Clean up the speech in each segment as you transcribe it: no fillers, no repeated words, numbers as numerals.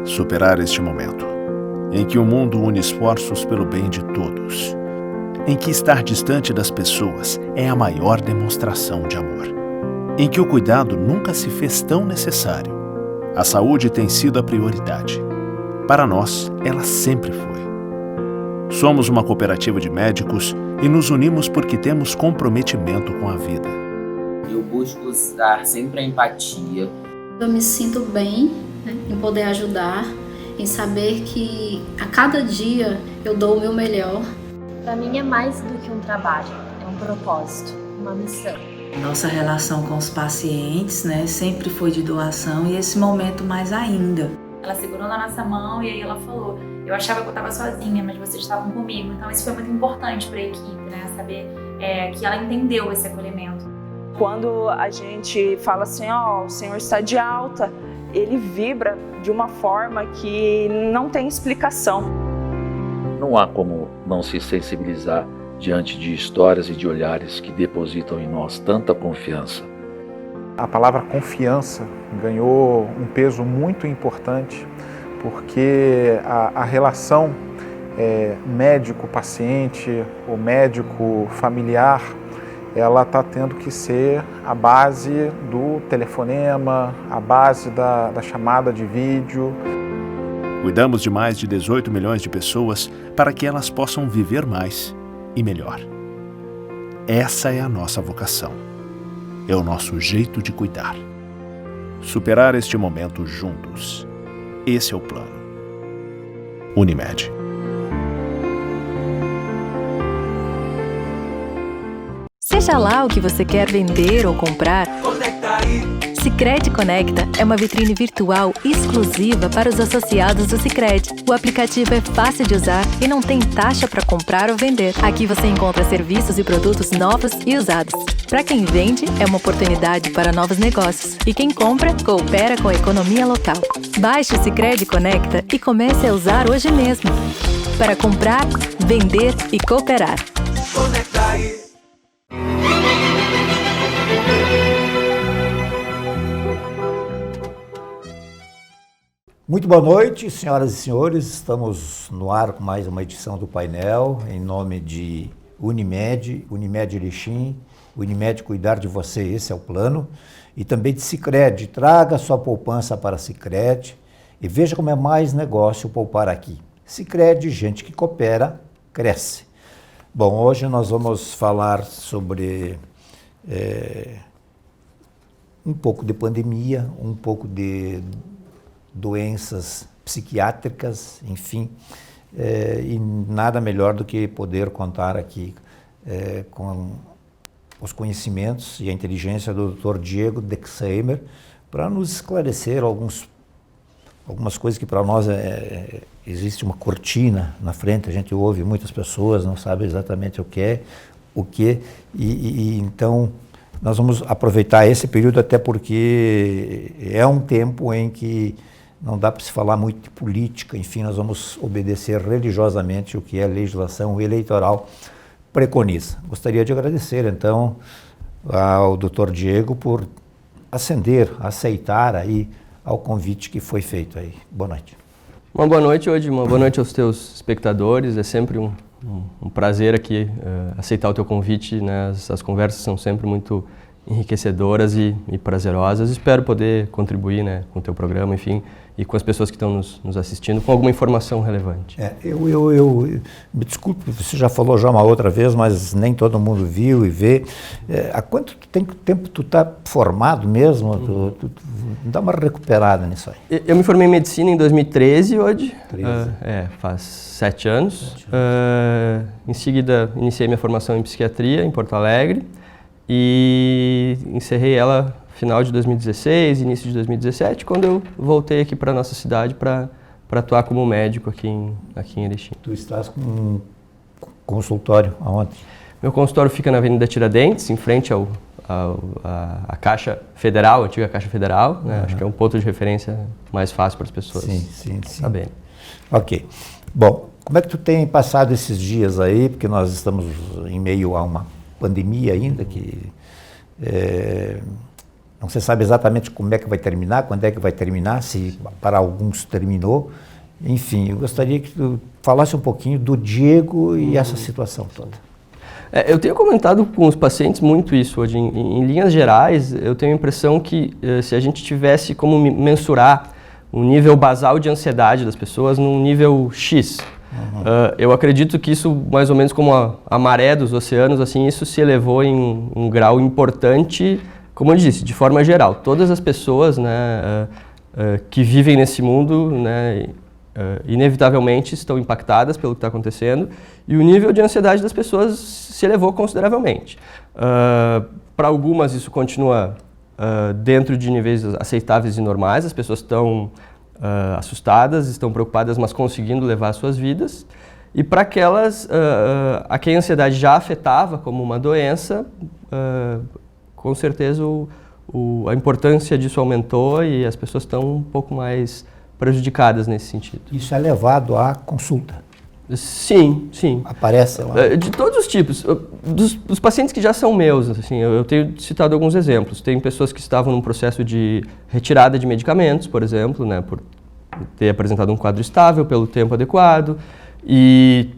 Superar este momento, em que o mundo une esforços pelo bem de todos, em que estar distante das pessoas é a maior demonstração de amor, em que o cuidado nunca se fez tão necessário. A saúde tem sido a prioridade. Para nós, ela sempre foi. Somos uma cooperativa de médicos e nos unimos porque temos comprometimento com a vida. Eu busco dar sempre a empatia. Eu me sinto bem, em poder ajudar, em saber que a cada dia eu dou o meu melhor. Para mim é mais do que um trabalho, é um propósito, uma missão. Nossa relação com os pacientes, sempre foi de doação e esse momento mais ainda. Ela segurou na nossa mão e aí ela falou: eu achava que eu estava sozinha, mas vocês estavam comigo. Então isso foi muito importante para a equipe, saber que ela entendeu esse acolhimento. Quando a gente fala assim, o senhor está de alta, ele vibra de uma forma que não tem explicação. Não há como não se sensibilizar diante de histórias e de olhares que depositam em nós tanta confiança. A palavra confiança ganhou um peso muito importante, porque a relação médico-paciente, ou médico-familiar, ela está tendo que ser a base do telefonema, a base da chamada de vídeo. Cuidamos de mais de 18 milhões de pessoas para que elas possam viver mais e melhor. Essa é a nossa vocação. É o nosso jeito de cuidar. Superar este momento juntos. Esse é o plano. Unimed. Seja lá o que você quer vender ou comprar, Sicredi Conecta é uma vitrine virtual exclusiva para os associados do Sicredi. O aplicativo é fácil de usar e não tem taxa para comprar ou vender. Aqui você encontra serviços e produtos novos e usados. Para quem vende, é uma oportunidade para novos negócios. E quem compra, coopera com a economia local. Baixe o Sicredi Conecta e comece a usar hoje mesmo. Para comprar, vender e cooperar. Muito boa noite, senhoras e senhores. Estamos no ar com mais uma edição do painel, em nome de Unimed, Unimed Erechim, Unimed Cuidar de Você, esse é o plano, e também de Sicredi. Traga sua poupança para Sicredi e veja como é mais negócio poupar aqui. Sicredi, gente que coopera, cresce. Bom, hoje nós vamos falar sobre um pouco de pandemia, um pouco de doenças psiquiátricas, enfim, e nada melhor do que poder contar aqui com os conhecimentos e a inteligência do Dr. Diego Dexheimer para nos esclarecer algumas coisas que para nós existe uma cortina na frente, a gente ouve muitas pessoas, não sabe exatamente o que, e então nós vamos aproveitar esse período até porque é um tempo em que não dá para se falar muito de política, enfim, nós vamos obedecer religiosamente o que a legislação eleitoral preconiza. Gostaria de agradecer, então, ao Dr. Diego por aceitar aí ao convite que foi feito aí. Boa noite. Uma boa noite, Odi, uma boa noite aos teus espectadores, é sempre um prazer aqui aceitar o teu convite, né? As conversas são sempre muito enriquecedoras e prazerosas. Espero poder contribuir, né, com o teu programa, enfim, e com as pessoas que estão nos assistindo, com alguma informação relevante. Eu me desculpe, você já falou já uma outra vez, mas nem todo mundo viu e vê. Há quanto tempo tu está formado mesmo? Tu dá uma recuperada nisso aí. Eu me formei em medicina em 2013, hoje. Faz 7 anos. Em seguida, iniciei minha formação em psiquiatria em Porto Alegre e encerrei ela final de 2016, início de 2017, quando eu voltei aqui para a nossa cidade para atuar como médico aqui em Erechim. Tu estás com um consultório aonde? Meu consultório fica na Avenida Tiradentes, em frente à Caixa Federal, a antiga Caixa Federal, né? Acho que é um ponto de referência mais fácil para as pessoas saberem. Ok. Bom, como é que tu tem passado esses dias aí, porque nós estamos em meio a uma pandemia ainda que Não se sabe exatamente como é que vai terminar, quando é que vai terminar, se para alguns terminou. Enfim, eu gostaria que tu falasse um pouquinho do Diego e essa situação toda. Eu tenho comentado com os pacientes muito isso hoje. Em linhas gerais, eu tenho a impressão que se a gente tivesse como mensurar o nível basal de ansiedade das pessoas num nível X, eu acredito que isso, mais ou menos como a maré dos oceanos, assim, isso se elevou em um grau importante, como eu disse, de forma geral. Todas as pessoas, né, que vivem nesse mundo, né, inevitavelmente estão impactadas pelo que está acontecendo e o nível de ansiedade das pessoas se elevou consideravelmente. Para algumas isso continua dentro de níveis aceitáveis e normais, as pessoas estão assustadas, estão preocupadas, mas conseguindo levar suas vidas. E para aquelas a quem a ansiedade já afetava como uma doença, com certeza a importância disso aumentou e as pessoas estão um pouco mais prejudicadas nesse sentido. Isso é levado à consulta? Sim, sim. Aparece lá? De todos os tipos. Dos pacientes que já são meus, assim, eu tenho citado alguns exemplos. Tem pessoas que estavam num processo de retirada de medicamentos, por exemplo, né, por ter apresentado um quadro estável pelo tempo adequado e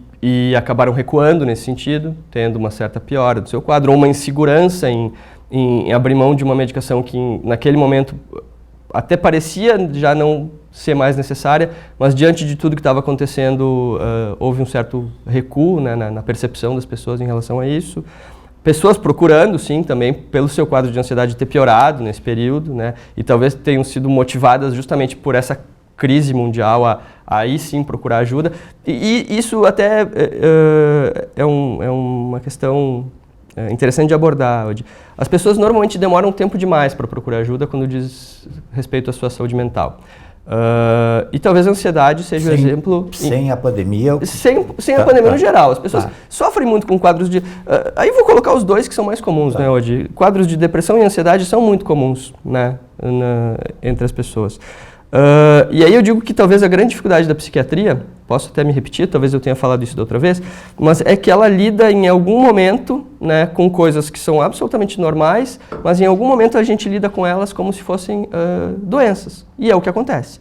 acabaram recuando nesse sentido, tendo uma certa piora do seu quadro, ou uma insegurança em abrir mão de uma medicação que naquele momento até parecia já não ser mais necessária, mas diante de tudo que estava acontecendo, houve um certo recuo, né, na percepção das pessoas em relação a isso. Pessoas procurando, sim, também, pelo seu quadro de ansiedade ter piorado nesse período, né, e talvez tenham sido motivadas justamente por essa crise mundial a aí sim procurar ajuda. E isso até é uma questão interessante de abordar. As pessoas normalmente demoram um tempo demais para procurar ajuda quando diz respeito à sua saúde mental. E talvez a ansiedade seja o exemplo... Sem a pandemia? Sem a pandemia no geral. As pessoas sofrem muito com quadros de... aí vou colocar os dois que são mais comuns, né, hoje. Quadros de depressão e ansiedade são muito comuns, né, entre as pessoas. E aí eu digo que talvez a grande dificuldade da psiquiatria, posso até me repetir, talvez eu tenha falado isso da outra vez, mas é que ela lida em algum momento, né, com coisas que são absolutamente normais, mas em algum momento a gente lida com elas como se fossem doenças. E é o que acontece.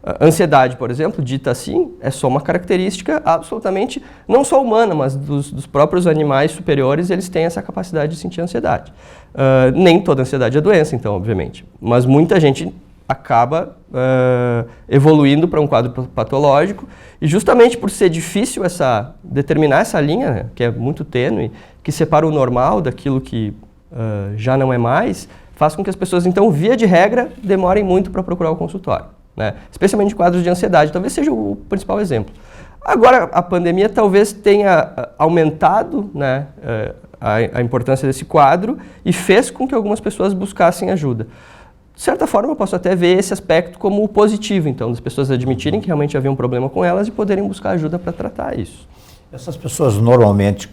A ansiedade, por exemplo, dita assim, é só uma característica absolutamente, não só humana, mas dos próprios animais superiores, eles têm essa capacidade de sentir ansiedade. Nem toda ansiedade é doença, então, obviamente, mas muita gente acaba evoluindo para um quadro patológico e justamente por ser difícil determinar essa linha, né, que é muito tênue, que separa o normal daquilo que já não é mais, faz com que as pessoas, então, via de regra, demorem muito para procurar o consultório, né, especialmente quadros de ansiedade, talvez seja o principal exemplo. Agora, a pandemia talvez tenha aumentado, né, a importância desse quadro e fez com que algumas pessoas buscassem ajuda. De certa forma, eu posso até ver esse aspecto como positivo, então, das pessoas admitirem que realmente havia um problema com elas e poderem buscar ajuda para tratar isso. Essas pessoas normalmente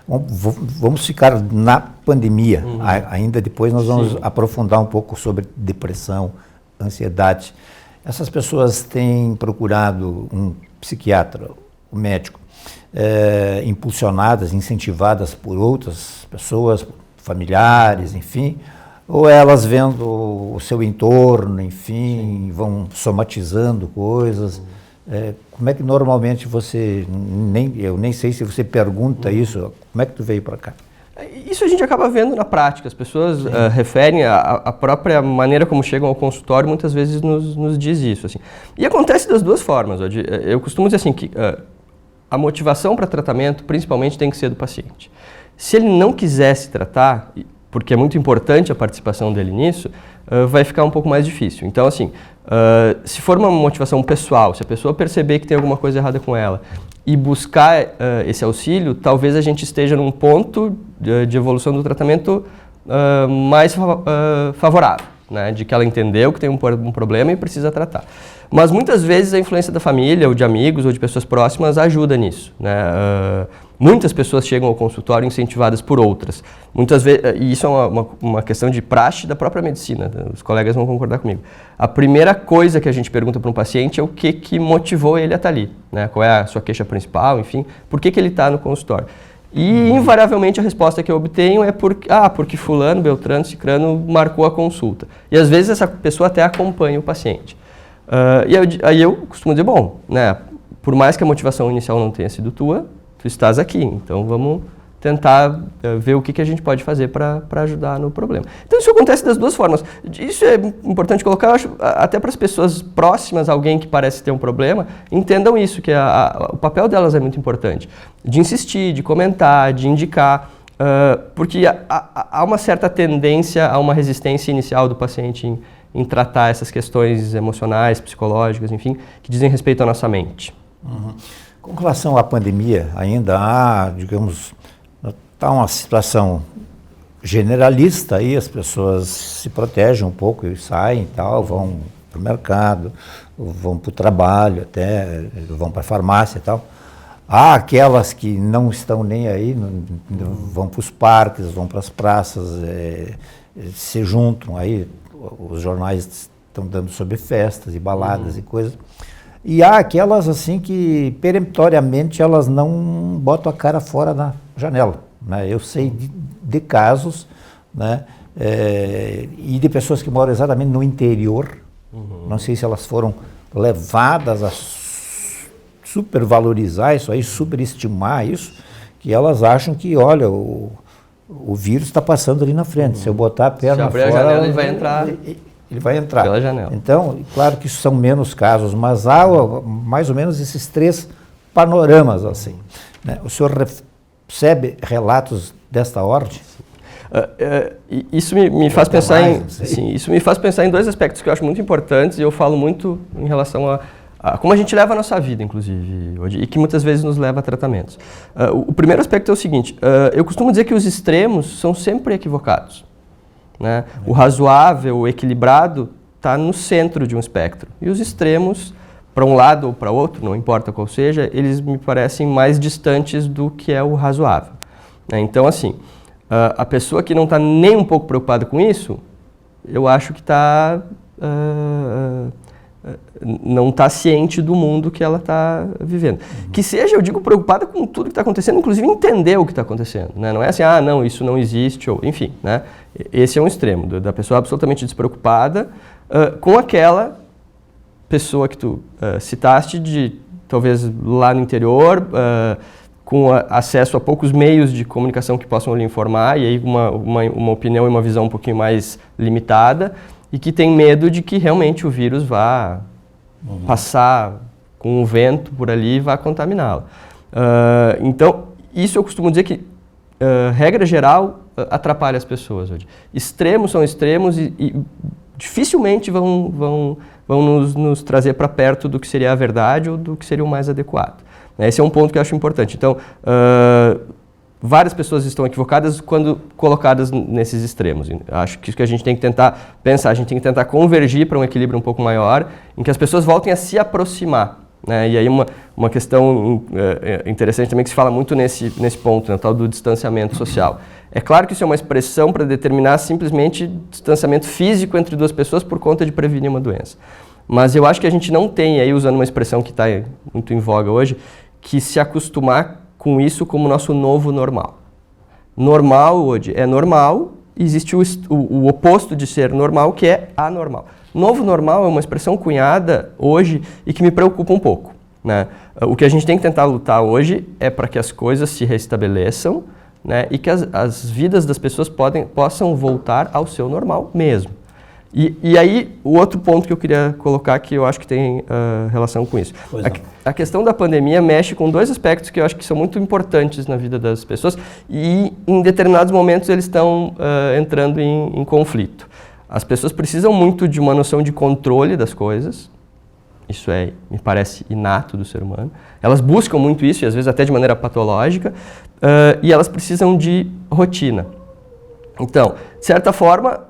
vamos ficar na pandemia, ainda depois nós vamos aprofundar um pouco sobre depressão, ansiedade. Essas pessoas têm procurado um psiquiatra, um médico, impulsionadas, incentivadas por outras pessoas, familiares, enfim, ou elas vendo o seu entorno, enfim, vão somatizando coisas. Como é que normalmente você, eu nem sei se você pergunta isso, como é que tu veio para cá? Isso a gente acaba vendo na prática, as pessoas referem a própria maneira como chegam ao consultório, muitas vezes nos diz isso. Assim. E acontece das duas formas. Eu costumo dizer assim, que a motivação para tratamento principalmente tem que ser do paciente. Se ele não quiser se tratar, porque é muito importante a participação dele nisso, vai ficar um pouco mais difícil. Então, assim, se for uma motivação pessoal, se a pessoa perceber que tem alguma coisa errada com ela e buscar esse auxílio, talvez a gente esteja num ponto de evolução do tratamento mais favorável, né? De que ela entendeu que tem um problema e precisa tratar. Mas muitas vezes a influência da família, ou de amigos, ou de pessoas próximas ajuda nisso, né? Muitas pessoas chegam ao consultório incentivadas por outras. Muitas vezes, e isso é uma questão de praxe da própria medicina, os colegas vão concordar comigo. A primeira coisa que a gente pergunta para um paciente é o que motivou ele a estar ali, né? Qual é a sua queixa principal, enfim, por que ele está no consultório. E invariavelmente a resposta que eu obtenho é porque fulano, beltrano, cicrano marcou a consulta. E às vezes essa pessoa até acompanha o paciente. Aí eu costumo dizer, bom, né, por mais que a motivação inicial não tenha sido tua, tu estás aqui, então vamos tentar ver o que a gente pode fazer para ajudar no problema. Então isso acontece das duas formas. Isso é importante colocar, eu acho, até para as pessoas próximas, alguém que parece ter um problema, entendam isso, que o papel delas é muito importante. De insistir, de comentar, de indicar, porque há uma certa tendência a uma resistência inicial do paciente em tratar essas questões emocionais, psicológicas, enfim, que dizem respeito à nossa mente. Uhum. Com relação à pandemia, ainda há, digamos, está uma situação generalista aí, as pessoas se protegem um pouco e saem e tal, vão para o mercado, vão para o trabalho, até vão para a farmácia e tal. Há aquelas que não estão nem aí, vão para os parques, vão para as praças, se juntam aí, os jornais estão dando sobre festas e baladas e coisas. E há aquelas assim que peremptoriamente elas não botam a cara fora da janela. Né? Eu sei de casos, né, e de pessoas que moram exatamente no interior, não sei se elas foram levadas a supervalorizar isso aí, superestimar isso, que elas acham que, olha, o vírus está passando ali na frente, se eu botar a perna fora, a janela, ele vai entrar. Ele vai entrar. Pela janela. Então, claro que isso são menos casos, mas há mais ou menos esses três panoramas assim. Né? O senhor recebe relatos desta ordem? Isso me faz pensar isso me faz pensar em dois aspectos que eu acho muito importantes, e eu falo muito em relação a como a gente leva a nossa vida, inclusive, hoje, e que muitas vezes nos leva a tratamentos. O primeiro aspecto é o seguinte, eu costumo dizer que os extremos são sempre equivocados. Né? O razoável, o equilibrado, está no centro de um espectro. E os extremos, para um lado ou para outro, não importa qual seja, eles me parecem mais distantes do que é o razoável. Né? Então, assim, a pessoa que não está nem um pouco preocupada com isso, eu acho que não está ciente do mundo que ela está vivendo. Que seja, eu digo, preocupada com tudo que está acontecendo, inclusive entender o que está acontecendo. Né? Não é assim, não, isso não existe, ou enfim. Né? Esse é um extremo, da pessoa absolutamente despreocupada com aquela pessoa que tu citaste, de talvez lá no interior, com acesso a poucos meios de comunicação que possam lhe informar, e aí uma opinião e uma visão um pouquinho mais limitada, e que tem medo de que realmente o vírus vá passar com o vento por ali e vá contaminá-lo. Então, isso eu costumo dizer que, regra geral, atrapalha as pessoas hoje. Extremos são extremos e dificilmente vão nos trazer para perto do que seria a verdade ou do que seria o mais adequado. Esse é um ponto que eu acho importante. Então, várias pessoas estão equivocadas quando colocadas nesses extremos. Acho que isso que a gente tem que tentar pensar, a gente tem que tentar convergir para um equilíbrio um pouco maior, em que as pessoas voltem a se aproximar. Né? E aí uma questão interessante também que se fala muito nesse ponto, né, tal do distanciamento social. É claro que isso é uma expressão para determinar simplesmente distanciamento físico entre duas pessoas por conta de prevenir uma doença. Mas eu acho que a gente não tem, aí usando uma expressão que está muito em voga hoje, que se acostumar com isso como nosso novo normal. Normal hoje é normal, existe o oposto de ser normal, que é anormal. Novo normal é uma expressão cunhada hoje e que me preocupa um pouco. Né? O que a gente tem que tentar lutar hoje é para que as coisas se restabeleçam, né? E que as vidas das pessoas possam voltar ao seu normal mesmo. E aí, o outro ponto que eu queria colocar, que eu acho que tem relação com isso. A questão da pandemia mexe com dois aspectos que eu acho que são muito importantes na vida das pessoas e, em determinados momentos, eles estão entrando em conflito. As pessoas precisam muito de uma noção de controle das coisas. Isso me parece inato do ser humano. Elas buscam muito isso, e às vezes até de maneira patológica, e elas precisam de rotina. Então, de certa forma,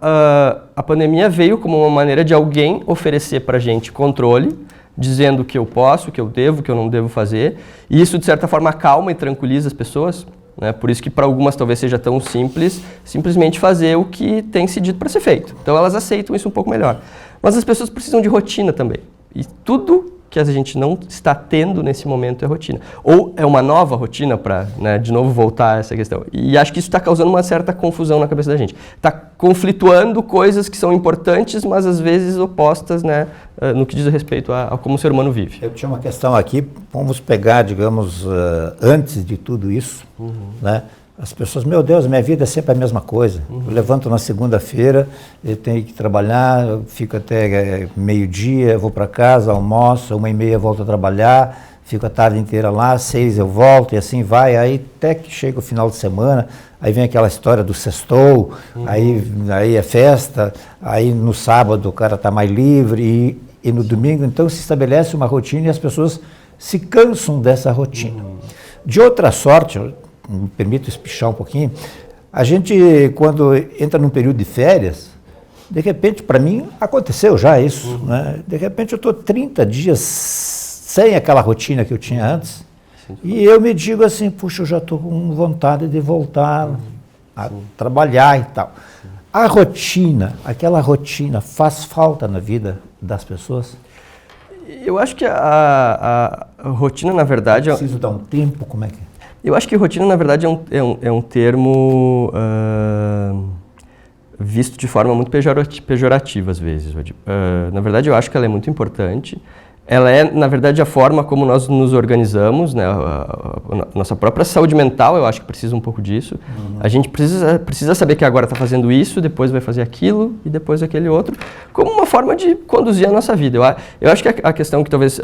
a pandemia veio como uma maneira de alguém oferecer para a gente controle, dizendo o que eu posso, o que eu devo, o que eu não devo fazer. E isso, de certa forma, acalma e tranquiliza as pessoas. Né? Por isso que para algumas talvez seja tão simples, simplesmente fazer o que tem se dito para ser feito. Então, elas aceitam isso um pouco melhor. Mas as pessoas precisam de rotina também. E tudo que a gente não está tendo nesse momento é rotina. Ou é uma nova rotina para, né, de novo, voltar a essa questão. E acho que isso está causando uma certa confusão na cabeça da gente. Está conflituando coisas que são importantes, mas às vezes opostas, né, no que diz respeito a como o ser humano vive. Eu tinha uma questão aqui, vamos pegar, digamos, antes de tudo isso, né? As pessoas, meu Deus, minha vida é sempre a mesma coisa. Eu levanto na segunda-feira, eu tenho que trabalhar, eu fico até meio-dia, vou para casa, almoço, 1h30 volto a trabalhar, fico a tarde inteira lá, 6 eu volto e assim vai. Aí até que chega o final de semana, aí vem aquela história do sextou, aí é festa, aí no sábado o cara está mais livre e no domingo, então se estabelece uma rotina e as pessoas se cansam dessa rotina. De outra sorte, me permito espichar um pouquinho, a gente, quando entra num período de férias, de repente, para mim, aconteceu já isso, né? De repente eu estou 30 dias sem aquela rotina que eu tinha antes, e eu me digo assim, puxa, eu já estou com vontade de voltar a trabalhar e tal. A rotina, aquela rotina, faz falta na vida das pessoas? Eu acho que a rotina, na verdade... Preciso dar um tempo, como é que é? Eu acho que rotina, na verdade, é um termo visto de forma muito pejorativa, às vezes. Na verdade, eu acho que ela é muito importante. Ela é, na verdade, a forma como nós nos organizamos, né? A nossa própria saúde mental, eu acho que precisa um pouco disso. A gente precisa saber que agora está fazendo isso, depois vai fazer aquilo e depois aquele outro, como uma forma de conduzir a nossa vida. Eu acho que a questão que talvez...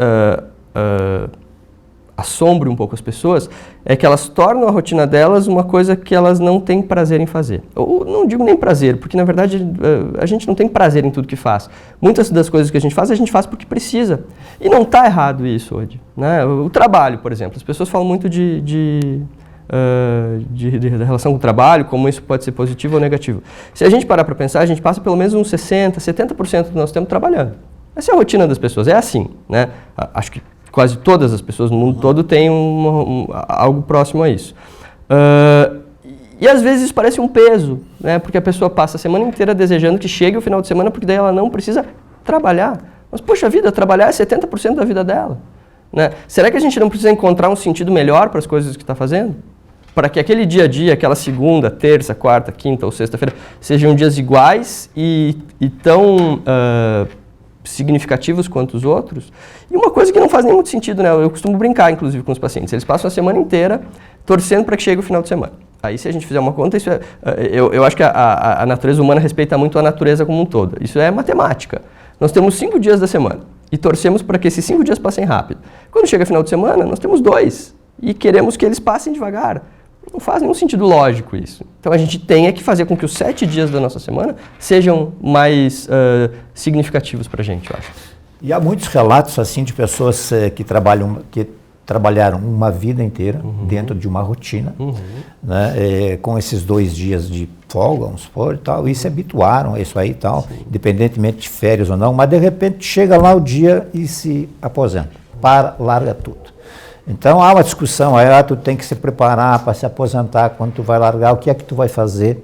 assombre um pouco as pessoas, é que elas tornam a rotina delas uma coisa que elas não têm prazer em fazer. Ou não digo nem prazer, porque na verdade a gente não tem prazer em tudo que faz. Muitas das coisas que a gente faz porque precisa. E não está errado isso hoje, né? O trabalho, por exemplo. As pessoas falam muito de relação com o trabalho, como isso pode ser positivo ou negativo. Se a gente parar para pensar, a gente passa pelo menos uns 60%, 70% do nosso tempo trabalhando. Essa é a rotina das pessoas, é assim, né? Acho que quase todas as pessoas no mundo todo têm algo próximo a isso. E às vezes isso parece um peso, né? Porque a pessoa passa a semana inteira desejando que chegue o final de semana, porque daí ela não precisa trabalhar. Mas, poxa vida, trabalhar é 70% da vida dela, né? Será que a gente não precisa encontrar um sentido melhor para as coisas que está fazendo? Para que aquele dia a dia, aquela segunda, terça, quarta, quinta ou sexta-feira, sejam dias iguais e tão... significativos quanto os outros. E uma coisa que não faz nem muito sentido, né? Eu costumo brincar, inclusive, com os pacientes. Eles passam a semana inteira torcendo para que chegue o final de semana. Aí, se a gente fizer uma conta, isso eu acho que a natureza humana respeita muito a natureza como um todo. Isso é matemática. Nós temos 5 dias da semana e torcemos para que esses 5 dias passem rápido. Quando chega o final de semana, nós temos 2 e queremos que eles passem devagar. Não faz nenhum sentido lógico isso. Então a gente tem que fazer com que os 7 dias da nossa semana sejam mais significativos para a gente, eu acho. E há muitos relatos assim de pessoas que trabalharam uma vida inteira dentro de uma rotina, né, com esses 2 dias de folga, vamos supor, e tal, e se habituaram a isso aí e tal, independentemente de férias ou não, mas de repente chega lá o dia e se aposenta, larga tudo. Então há uma discussão, aí tu tem que se preparar para se aposentar, quando tu vai largar, o que é que tu vai fazer,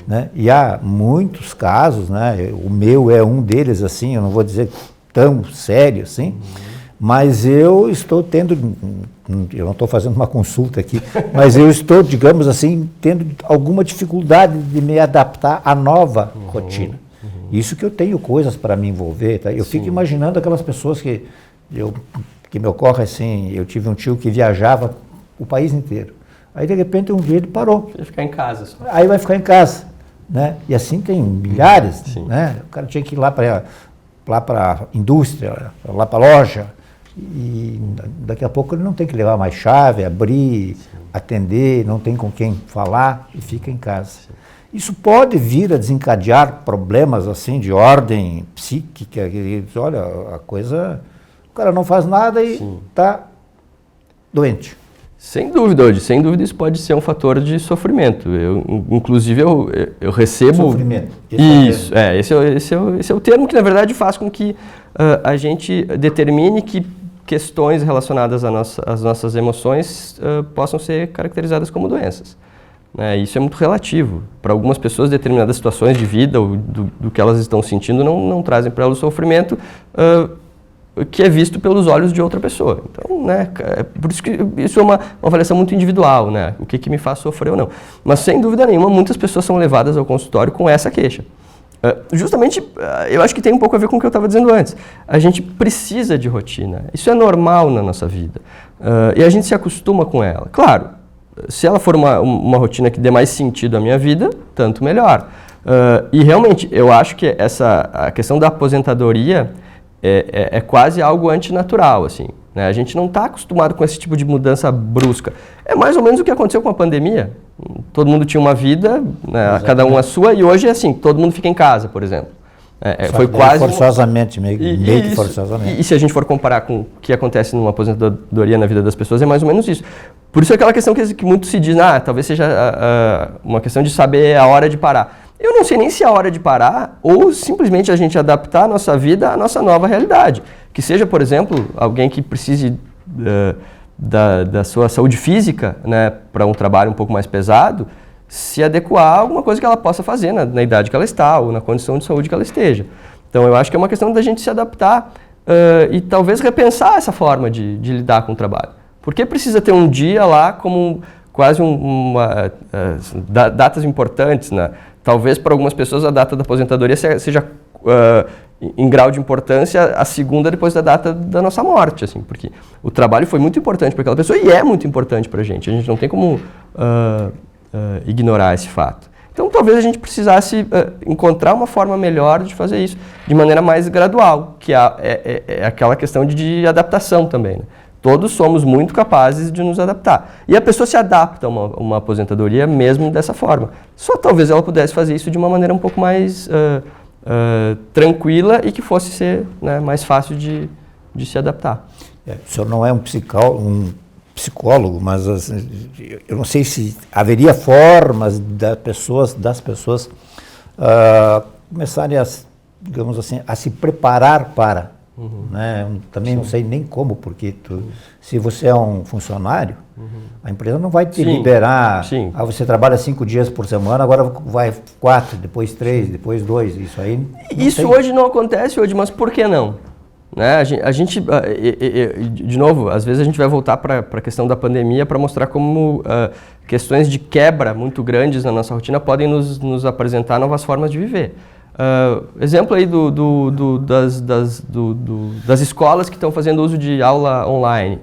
né? E há muitos casos, né? O meu é um deles, assim, eu não vou dizer tão sério assim, mas eu estou tendo, eu não estou fazendo uma consulta aqui, mas eu estou, digamos assim, tendo alguma dificuldade de me adaptar à nova rotina. Isso que eu tenho coisas para me envolver, tá? Eu fico imaginando aquelas pessoas que me ocorre assim, eu tive um tio que viajava o país inteiro. Aí, de repente, um dia ele parou. Vai ficar em casa só. Aí vai ficar em casa, né? E assim tem milhares, né? O cara tinha que ir lá para a indústria, lá para a loja, e daqui a pouco ele não tem que levar mais chave, abrir, atender, não tem com quem falar e fica em casa. Isso pode vir a desencadear problemas assim de ordem psíquica, olha, a coisa... O cara não faz nada e está doente. Sem dúvida, hoje. Sem dúvida isso pode ser um fator de sofrimento. Inclusive, eu recebo... Sofrimento. Esse é o termo que, na verdade, faz com que a gente determine que questões relacionadas às nossas emoções possam ser caracterizadas como doenças. Isso é muito relativo. Para algumas pessoas, determinadas situações de vida ou do que elas estão sentindo não trazem para elas o sofrimento, que é visto pelos olhos de outra pessoa. Então, né, por isso que isso é uma avaliação muito individual, né, o que me faz sofrer ou não. Mas, sem dúvida nenhuma, muitas pessoas são levadas ao consultório com essa queixa. Justamente, eu acho que tem um pouco a ver com o que eu estava dizendo antes. A gente precisa de rotina. Isso é normal na nossa vida. E a gente se acostuma com ela. Claro, se ela for uma rotina que dê mais sentido à minha vida, tanto melhor. E realmente, eu acho que a questão da aposentadoria é quase algo antinatural, assim, né? A gente não está acostumado com esse tipo de mudança brusca. É mais ou menos o que aconteceu com a pandemia. Todo mundo tinha uma vida, né, cada um a sua, e hoje é assim, todo mundo fica em casa, por exemplo. Foi quase forçosamente, meio que forçosamente. E se a gente for comparar com o que acontece numa aposentadoria na vida das pessoas, é mais ou menos isso. Por isso é aquela questão que muito se diz, talvez seja uma questão de saber a hora de parar. Eu não sei nem se é a hora de parar ou simplesmente a gente adaptar a nossa vida à nossa nova realidade. Que seja, por exemplo, alguém que precise da sua saúde física, né, para um trabalho um pouco mais pesado, se adequar a alguma coisa que ela possa fazer na idade que ela está ou na condição de saúde que ela esteja. Então, eu acho que é uma questão da gente se adaptar e talvez repensar essa forma de lidar com o trabalho. Por que precisa ter um dia lá como quase datas importantes, né? Talvez para algumas pessoas a data da aposentadoria seja em grau de importância a segunda depois da data da nossa morte, assim, porque o trabalho foi muito importante para aquela pessoa e é muito importante para a gente não tem como ignorar esse fato. Então talvez a gente precisasse encontrar uma forma melhor de fazer isso de maneira mais gradual, que é aquela questão de adaptação também, né? Todos somos muito capazes de nos adaptar. E a pessoa se adapta a uma aposentadoria mesmo dessa forma. Só talvez ela pudesse fazer isso de uma maneira um pouco mais tranquila e que fosse ser, né, mais fácil de se adaptar. O senhor não é um psicólogo, mas assim, eu não sei se haveria formas das pessoas começarem digamos assim, a se preparar para... Né? Também Sim. Não sei nem como, porque se você é um funcionário, a empresa não vai te liberar. Sim. Você trabalha 5 dias por semana, agora vai 4, depois 3, depois 2. Isso aí. Isso hoje não acontece hoje, mas por que não? Né? A gente de novo, às vezes a gente vai voltar para a questão da pandemia para mostrar como questões de quebra muito grandes na nossa rotina podem nos apresentar novas formas de viver. Exemplo aí das escolas que estão fazendo uso de aula online.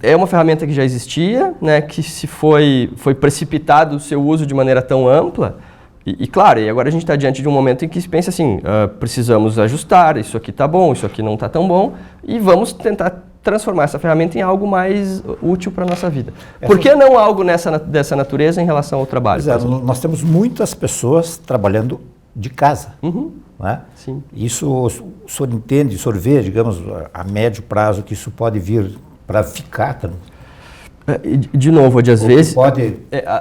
É uma ferramenta que já existia, né, que se foi precipitado o seu uso de maneira tão ampla. E claro, e agora a gente está diante de um momento em que se pensa assim, precisamos ajustar, isso aqui está bom, isso aqui não está tão bom, e vamos tentar transformar essa ferramenta em algo mais útil para a nossa vida. Por que não algo dessa natureza em relação ao trabalho? Nós temos muitas pessoas trabalhando de casa, né? Sim. Isso o senhor entende, o senhor vê, digamos, a médio prazo que isso pode vir para ficar também? De novo, às vezes... Pode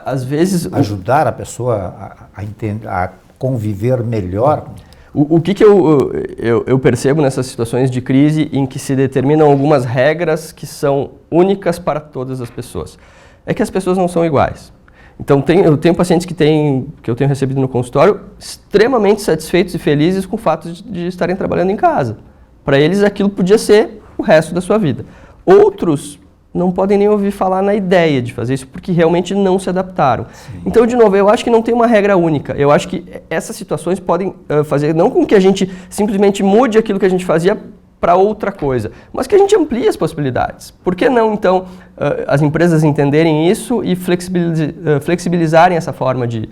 às vezes ajudar a pessoa a entender, a conviver melhor? O que eu percebo nessas situações de crise em que se determinam algumas regras que são únicas para todas as pessoas? É que as pessoas não são iguais. Então, eu tenho pacientes que eu tenho recebido no consultório extremamente satisfeitos e felizes com o fato de estarem trabalhando em casa. Para eles, aquilo podia ser o resto da sua vida. Outros não podem nem ouvir falar na ideia de fazer isso, porque realmente não se adaptaram. Sim. Então, de novo, eu acho que não tem uma regra única. Eu acho que essas situações podem fazer, não com que a gente simplesmente mude aquilo que a gente fazia para outra coisa, mas que a gente amplie as possibilidades. Por que não, então, as empresas entenderem isso e flexibilizarem essa forma de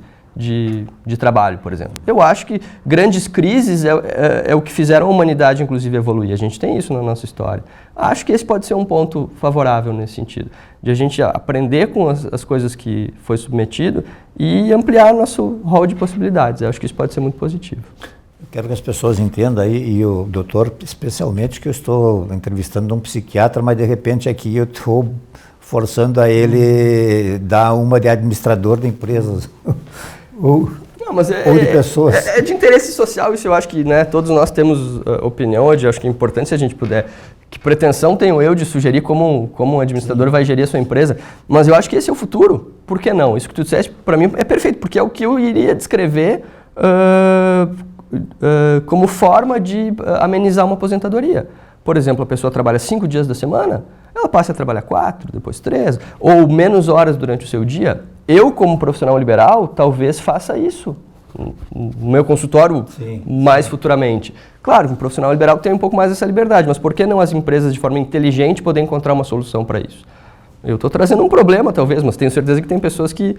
trabalho, por exemplo? Eu acho que grandes crises é o que fizeram a humanidade, inclusive, evoluir. A gente tem isso na nossa história. Acho que esse pode ser um ponto favorável nesse sentido, de a gente aprender com as coisas que foi submetido e ampliar nosso rol de possibilidades. Eu acho que isso pode ser muito positivo. Quero que as pessoas entendam aí, e o doutor, especialmente, que eu estou entrevistando um psiquiatra, mas de repente aqui eu estou forçando a ele dar uma de administrador de empresas ou de pessoas. É de interesse social, isso eu acho que, né, todos nós temos opinião, eu acho que é importante se a gente puder. Que pretensão tenho eu de sugerir como um administrador vai gerir a sua empresa, mas eu acho que esse é o futuro. Por que não? Isso que tu disseste, para mim, é perfeito, porque é o que eu iria descrever como forma de amenizar uma aposentadoria. por exemplo, a pessoa trabalha 5 dias da semana, ela passa a trabalhar 4, depois 3, ou menos horas durante o seu dia. Eu, como profissional liberal, talvez faça isso no meu consultório mais futuramente. Claro, um profissional liberal tem um pouco mais essa liberdade, mas por que não as empresas, de forma inteligente, poderem encontrar uma solução para isso? Eu estou trazendo um problema, talvez, mas tenho certeza que tem pessoas que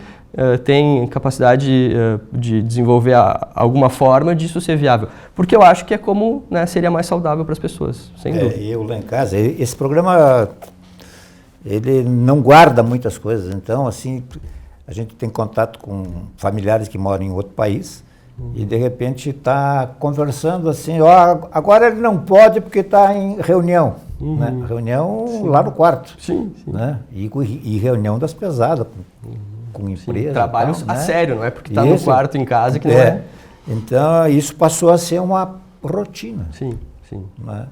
têm capacidade de desenvolver alguma forma disso ser viável. Porque eu acho que é como, né, seria mais saudável para as pessoas, sem dúvida. Eu lá em casa, esse programa, ele não guarda muitas coisas, então, assim, a gente tem contato com familiares que moram em outro país e, de repente, está conversando assim, agora ele não pode porque está em reunião. Né? Reunião lá no quarto. Né? E reunião das pesadas, com empresa. Trabalho tal, a né? sério, não é porque está no quarto em casa que não é. Então, isso passou a ser uma rotina. Sim. Né?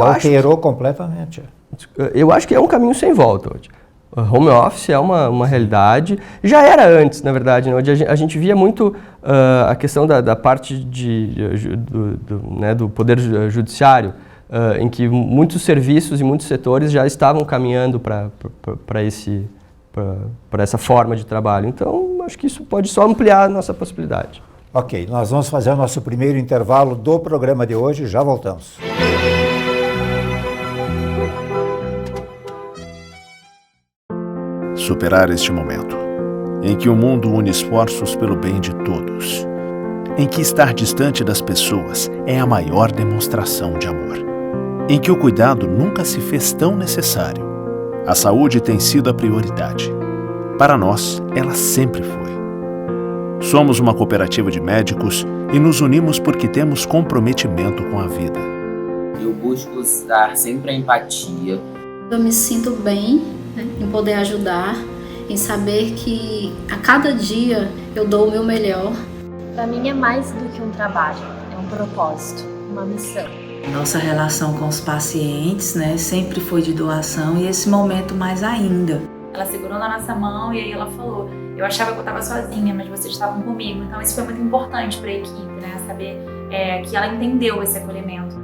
Alterou completamente. Eu acho que é um caminho sem volta hoje. Home office é uma realidade. Já era antes, na verdade, né? A gente via muito a questão da parte do poder judiciário, em que muitos serviços e muitos setores já estavam caminhando para essa forma de trabalho. Então, acho que isso pode só ampliar a nossa possibilidade. Ok, nós vamos fazer o nosso primeiro intervalo do programa de hoje, já voltamos. Superar este momento, em que o mundo une esforços pelo bem de todos, em que estar distante das pessoas é a maior demonstração de amor, em que o cuidado nunca se fez tão necessário. A saúde tem sido a prioridade. Para nós, ela sempre foi. Somos uma cooperativa de médicos e nos unimos porque temos comprometimento com a vida. Eu busco dar sempre a empatia. Eu me sinto bem, né, em poder ajudar, em saber que a cada dia eu dou o meu melhor. Para mim é mais do que um trabalho, é um propósito, uma missão. Nossa relação com os pacientes, né, sempre foi de doação e esse momento mais ainda. Ela segurou na nossa mão e aí ela falou, eu achava que eu estava sozinha, mas vocês estavam comigo. Então isso foi muito importante para a equipe, né, saber que ela entendeu esse acolhimento.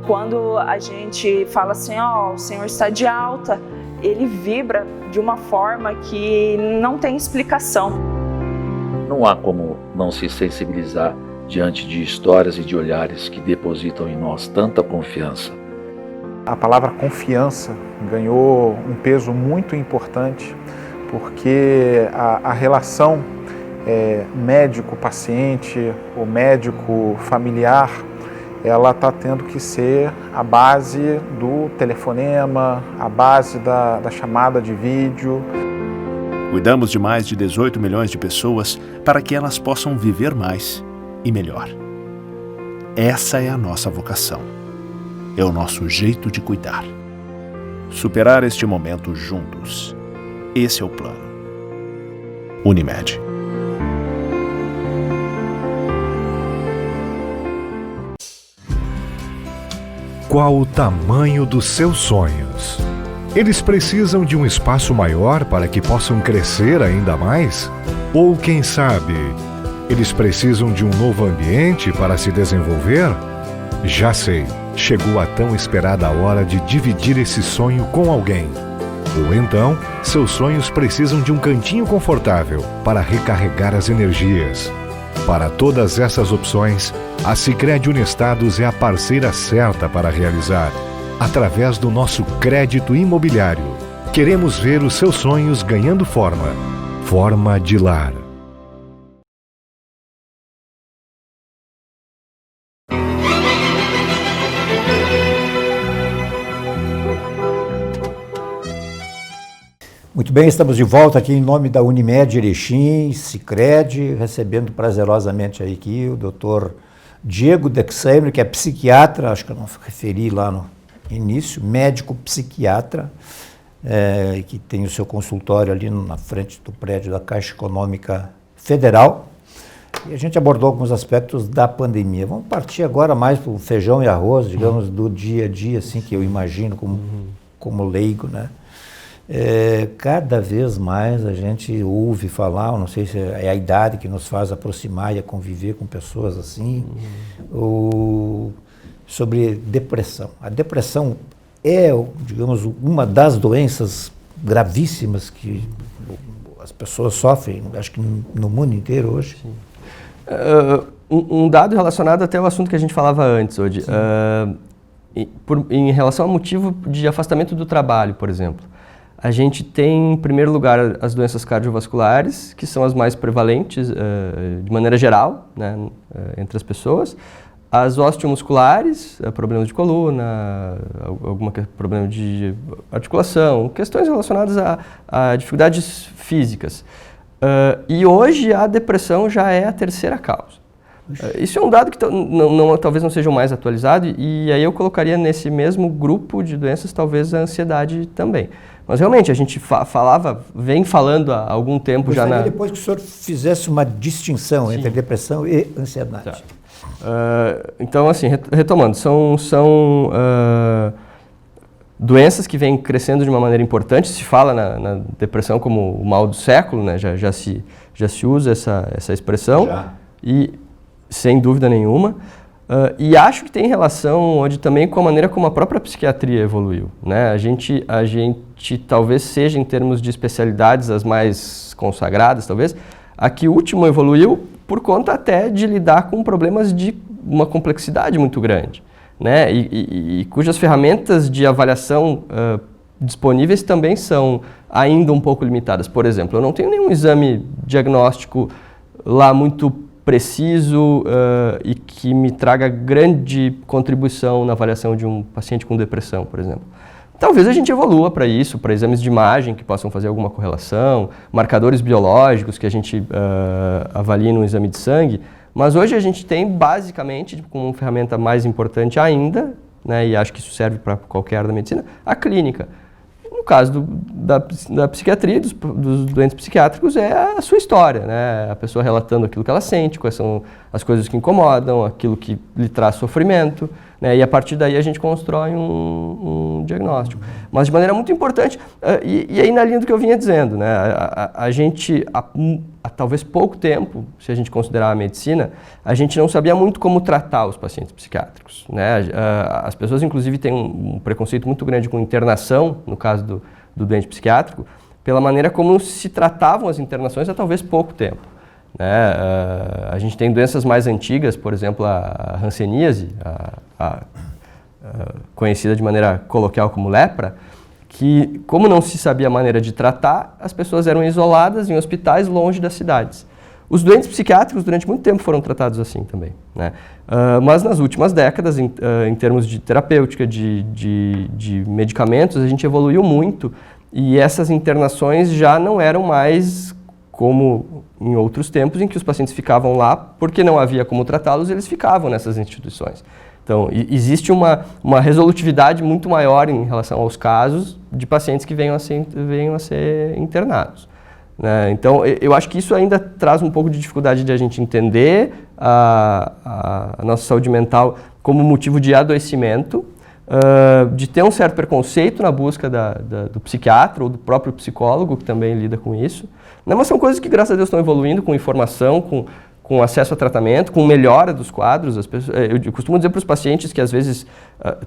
Quando a gente fala assim, o senhor está de alta, ele vibra de uma forma que não tem explicação. Não há como não se sensibilizar diante de histórias e de olhares que depositam em nós tanta confiança. A palavra confiança ganhou um peso muito importante porque a relação médico-paciente ou médico-familiar, ela está tendo que ser a base do telefonema, a base da chamada de vídeo. Cuidamos de mais de 18 milhões de pessoas para que elas possam viver mais e melhor. Essa é a nossa vocação. É o nosso jeito de cuidar. Superar este momento juntos. Esse é o plano. Unimed. Qual o tamanho dos seus sonhos? Eles precisam de um espaço maior para que possam crescer ainda mais? Ou, quem sabe, eles precisam de um novo ambiente para se desenvolver? Já sei, chegou a tão esperada hora de dividir esse sonho com alguém. Ou então, seus sonhos precisam de um cantinho confortável para recarregar as energias. Para todas essas opções, a Sicredi Unestados é a parceira certa para realizar. Através do nosso crédito imobiliário, queremos ver os seus sonhos ganhando forma. Forma de lar. Muito bem, estamos de volta aqui em nome da Unimed Erechim, Sicredi, recebendo prazerosamente aí aqui o Dr. Diego Dexamer, que é psiquiatra, acho que eu não referi lá no início, médico psiquiatra, que tem o seu consultório ali na frente do prédio da Caixa Econômica Federal. E a gente abordou alguns aspectos da pandemia. Vamos partir agora mais para o feijão e arroz, digamos, do dia a dia, assim, que eu imagino como leigo, né? Cada vez mais a gente ouve falar, não sei se é a idade que nos faz aproximar e a conviver com pessoas assim, sobre depressão. A depressão é, digamos, uma das doenças gravíssimas que as pessoas sofrem, acho que no mundo inteiro hoje. Um dado relacionado até ao assunto que a gente falava antes hoje, em relação ao motivo de afastamento do trabalho, por exemplo. A gente tem, em primeiro lugar, as doenças cardiovasculares, que são as mais prevalentes, de maneira geral, né, entre as pessoas. As osteomusculares, problemas de coluna, algum problema de articulação, questões relacionadas a dificuldades físicas. E hoje a depressão já é a terceira causa. Isso é um dado que talvez não seja o mais atualizado, e aí eu colocaria nesse mesmo grupo de doenças talvez a ansiedade também. Mas realmente a gente vem falando há algum tempo já na... Depois que o senhor fizesse uma distinção entre depressão e ansiedade. Tá. Então, assim, retomando, são doenças que vêm crescendo de uma maneira importante. Se fala na depressão como o mal do século, né? Já se usa essa expressão, e sem dúvida nenhuma. E acho que tem relação hoje também com a maneira como a própria psiquiatria evoluiu, né? A gente talvez seja, em termos de especialidades, as mais consagradas, talvez, a que último evoluiu por conta até de lidar com problemas de uma complexidade muito grande, né? E cujas ferramentas de avaliação disponíveis também são ainda um pouco limitadas. Por exemplo, eu não tenho nenhum exame diagnóstico lá muito preciso e que me traga grande contribuição na avaliação de um paciente com depressão, por exemplo. Talvez a gente evolua para isso, para exames de imagem que possam fazer alguma correlação, marcadores biológicos que a gente avalie no exame de sangue, mas hoje a gente tem basicamente, como ferramenta mais importante ainda, né, e acho que isso serve para qualquer área da medicina, a clínica. No caso da psiquiatria, dos doentes psiquiátricos, é a sua história, né? A pessoa relatando aquilo que ela sente, quais são as coisas que incomodam, aquilo que lhe traz sofrimento, né? E a partir daí a gente constrói um diagnóstico. Mas de maneira muito importante, e aí na linha do que eu vinha dizendo, né? A gente, há talvez pouco tempo, se a gente considerar a medicina, a gente não sabia muito como tratar os pacientes psiquiátricos, né? As pessoas, inclusive, têm um preconceito muito grande com internação, no caso do doente psiquiátrico, pela maneira como se tratavam as internações há talvez pouco tempo, né? A gente tem doenças mais antigas, por exemplo, a hanseníase, conhecida de maneira coloquial como lepra, que, como não se sabia a maneira de tratar, as pessoas eram isoladas em hospitais longe das cidades. Os doentes psiquiátricos, durante muito tempo, foram tratados assim também, né? Mas nas últimas décadas, em termos de terapêutica, de medicamentos, a gente evoluiu muito, e essas internações já não eram mais como em outros tempos, em que os pacientes ficavam lá porque não havia como tratá-los, eles ficavam nessas instituições. Então, existe uma resolutividade muito maior em relação aos casos de pacientes que venham a ser internados, né? Então, eu acho que isso ainda traz um pouco de dificuldade de a gente entender a nossa saúde mental como motivo de adoecimento, de ter um certo preconceito na busca do psiquiatra ou do próprio psicólogo, que também lida com isso, né? Mas são coisas que, graças a Deus, estão evoluindo com informação, com acesso a tratamento, com melhora dos quadros. Eu costumo dizer para os pacientes que às vezes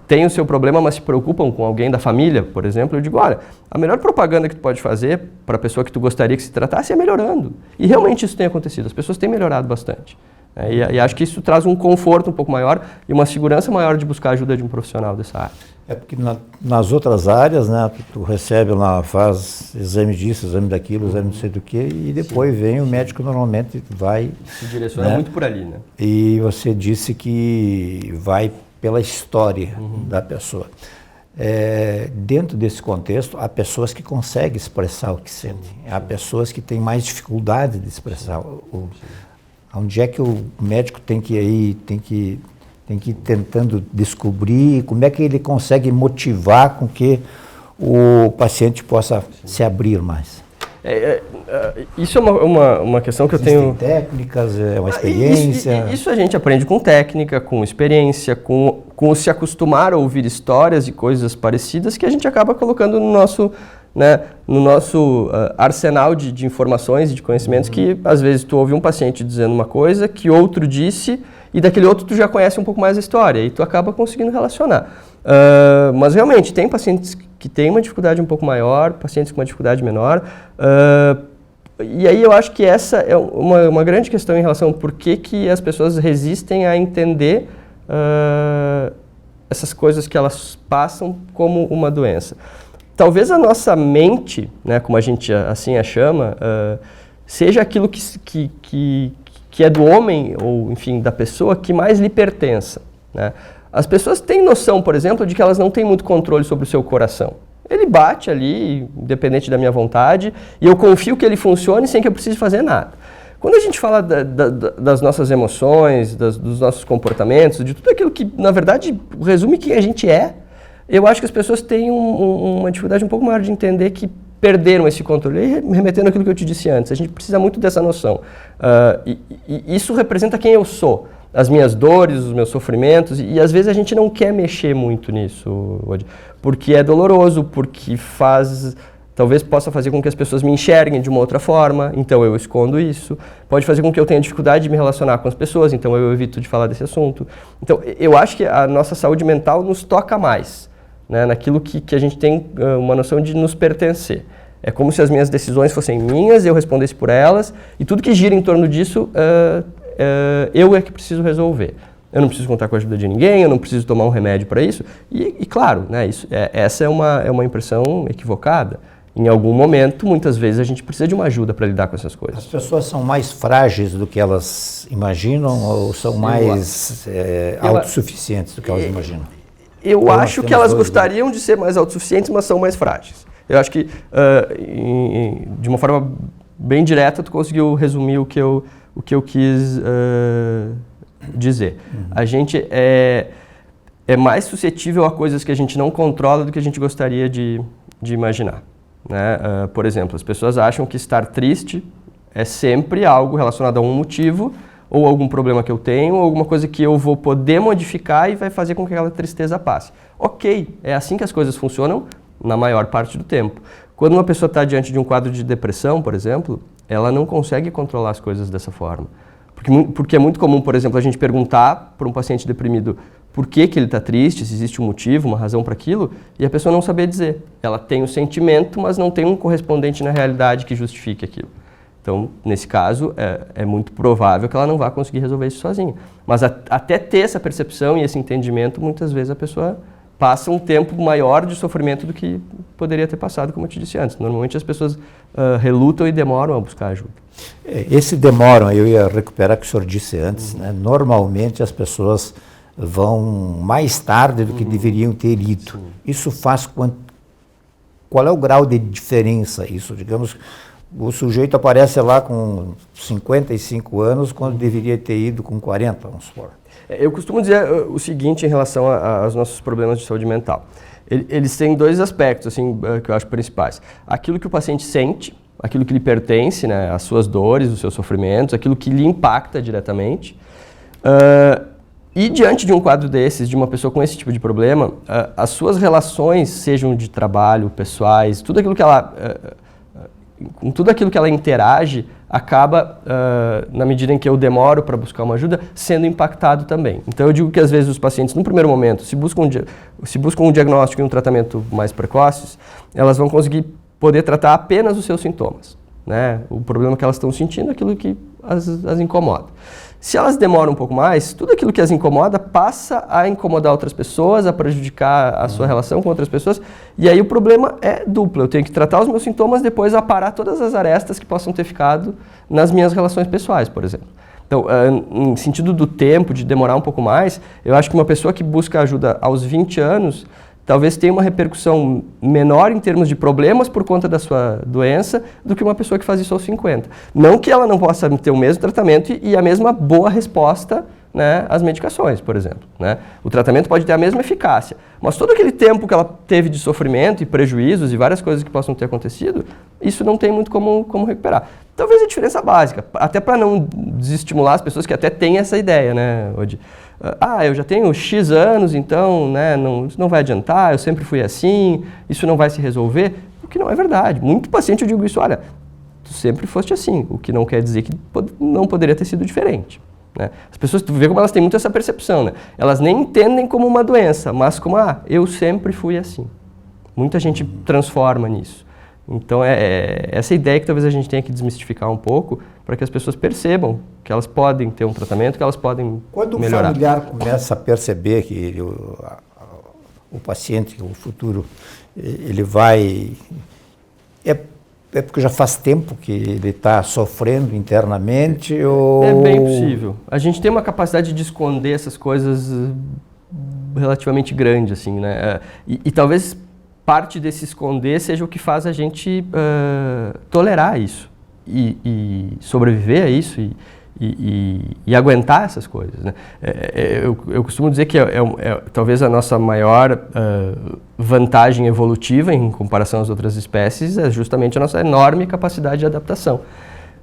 têm o seu problema, mas se preocupam com alguém da família, por exemplo. Eu digo, olha, a melhor propaganda que tu pode fazer para a pessoa que tu gostaria que se tratasse é melhorando. E realmente isso tem acontecido, as pessoas têm melhorado bastante. E acho que isso traz um conforto um pouco maior e uma segurança maior de buscar a ajuda de um profissional dessa área. É porque nas outras áreas, né, tu recebe lá, faz exame disso, exame daquilo, exame não sei do que, e depois vem o médico, normalmente vai... Se direciona, né, muito por ali, né? E você disse que vai pela história da pessoa. Dentro desse contexto, há pessoas que conseguem expressar o que sentem, há pessoas que têm mais dificuldade de expressar. Onde é que o médico tem que ir tentando descobrir, como é que ele consegue motivar com que o paciente possa se abrir mais? Isso é uma questão que Existem eu tenho... técnicas, é uma experiência? Isso a gente aprende com técnica, com experiência, com se acostumar a ouvir histórias e coisas parecidas que a gente acaba colocando no né, no nosso arsenal de informações e de conhecimentos que, às vezes, tu ouve um paciente dizendo uma coisa que outro disse e daquele outro tu já conhece um pouco mais a história e tu acaba conseguindo relacionar. Mas, realmente, tem pacientes que têm uma dificuldade um pouco maior, pacientes com uma dificuldade menor. E aí eu acho que essa é uma grande questão em relação ao porquê que as pessoas resistem a entender essas coisas que elas passam como uma doença. Talvez a nossa mente, né, como a gente assim a chama, seja aquilo que é do homem, ou enfim, da pessoa, que mais lhe pertença, né? As pessoas têm noção, por exemplo, de que elas não têm muito controle sobre o seu coração. Ele bate ali, independente da minha vontade, e eu confio que ele funcione sem que eu precise fazer nada. Quando a gente fala das nossas emoções, dos nossos comportamentos, de tudo aquilo que, na verdade, resume quem a gente é, eu acho que as pessoas têm uma dificuldade um pouco maior de entender que perderam esse controle. E remetendo àquilo que eu te disse antes, a gente precisa muito dessa noção. E isso representa quem eu sou, as minhas dores, os meus sofrimentos, e às vezes a gente não quer mexer muito nisso, porque é doloroso, porque talvez possa fazer com que as pessoas me enxerguem de uma outra forma, então eu escondo isso. Pode fazer com que eu tenha dificuldade de me relacionar com as pessoas, então eu evito de falar desse assunto. Então, eu acho que a nossa saúde mental nos toca mais, né, naquilo que a gente tem uma noção de nos pertencer. É como se as minhas decisões fossem minhas, eu respondesse por elas, e tudo que gira em torno disso, eu é que preciso resolver. Eu não preciso contar com a ajuda de ninguém, eu não preciso tomar um remédio para isso. E claro, né, essa é uma impressão equivocada. Em algum momento, muitas vezes, a gente precisa de uma ajuda para lidar com essas coisas. As pessoas são mais frágeis do que elas imaginam ou são mais autossuficientes do que elas imaginam? Eu acho que elas gostariam de ser mais autossuficientes, mas são mais frágeis. Eu acho que, de uma forma bem direta, tu conseguiu resumir o que eu quis dizer. A gente é mais suscetível a coisas que a gente não controla do que a gente gostaria de imaginar, né? Por exemplo, as pessoas acham que estar triste é sempre algo relacionado a um motivo, ou algum problema que eu tenho, ou alguma coisa que eu vou poder modificar e vai fazer com que aquela tristeza passe. Ok, é assim que as coisas funcionam na maior parte do tempo. Quando uma pessoa está diante de um quadro de depressão, por exemplo, ela não consegue controlar as coisas dessa forma. Porque é muito comum, por exemplo, a gente perguntar para um paciente deprimido por que ele está triste, se existe um motivo, uma razão para aquilo, e a pessoa não saber dizer. Ela tem o sentimento, mas não tem um correspondente na realidade que justifique aquilo. Então, nesse caso, é muito provável que ela não vá conseguir resolver isso sozinha. Mas até ter essa percepção e esse entendimento, muitas vezes a pessoa passa um tempo maior de sofrimento do que poderia ter passado, como eu te disse antes. Normalmente as pessoas relutam e demoram a buscar ajuda. Esse demoram, eu ia recuperar o que o senhor disse antes, né? Normalmente as pessoas vão mais tarde do que deveriam ter ido. Isso faz qual é o grau de diferença? Isso, digamos, o sujeito aparece lá com 55 anos quando deveria ter ido com 40, vamos supor. Eu costumo dizer o seguinte em relação aos nossos problemas de saúde mental. Eles têm dois aspectos assim, que eu acho principais. Aquilo que o paciente sente, aquilo que lhe pertence, né, as suas dores, os seus sofrimentos, aquilo que lhe impacta diretamente. E diante de um quadro desses, de uma pessoa com esse tipo de problema, as suas relações, sejam de trabalho, pessoais, com tudo aquilo que ela interage, acaba, na medida em que eu demoro para buscar uma ajuda, sendo impactado também. Então eu digo que às vezes os pacientes, no primeiro momento, se buscam um diagnóstico e um tratamento mais precoces, elas vão conseguir poder tratar apenas os seus sintomas, né? O problema que elas estão sentindo, aquilo que as incomoda. Se elas demoram um pouco mais, tudo aquilo que as incomoda passa a incomodar outras pessoas, a prejudicar a sua relação com outras pessoas, e aí o problema é duplo. Eu tenho que tratar os meus sintomas, depois aparar todas as arestas que possam ter ficado nas minhas relações pessoais, por exemplo. Então, em sentido do tempo, de demorar um pouco mais, eu acho que uma pessoa que busca ajuda aos 20 anos, talvez tenha uma repercussão menor em termos de problemas por conta da sua doença do que uma pessoa que faz isso aos 50. Não que ela não possa ter o mesmo tratamento e a mesma boa resposta, né, às medicações, por exemplo, né? O tratamento pode ter a mesma eficácia, mas todo aquele tempo que ela teve de sofrimento e prejuízos e várias coisas que possam ter acontecido, isso não tem muito como recuperar. Talvez a diferença básica, até para não desestimular as pessoas que até têm essa ideia, né, Odi? Eu já tenho X anos, então, né, isso não vai adiantar, eu sempre fui assim, isso não vai se resolver. o que não é verdade. Muito paciente eu digo isso, olha, tu sempre foste assim, o que não quer dizer que não poderia ter sido diferente. Né? As pessoas, tu vê como elas têm muito essa percepção, né? Elas nem entendem como uma doença, mas como, eu sempre fui assim. Muita gente transforma nisso. Então, essa ideia que talvez a gente tenha que desmistificar um pouco para que as pessoas percebam que elas podem ter um tratamento, que elas podem melhorar. Quando o familiar começa a perceber que o paciente, o futuro, ele vai... É porque já faz tempo que ele está sofrendo internamente ou... É bem possível. A gente tem uma capacidade de esconder essas coisas relativamente grande, assim, né? E talvez parte desse esconder seja o que faz a gente tolerar isso e sobreviver a isso e aguentar essas coisas, né? Eu costumo dizer que talvez a nossa maior vantagem evolutiva em comparação às outras espécies é justamente a nossa enorme capacidade de adaptação.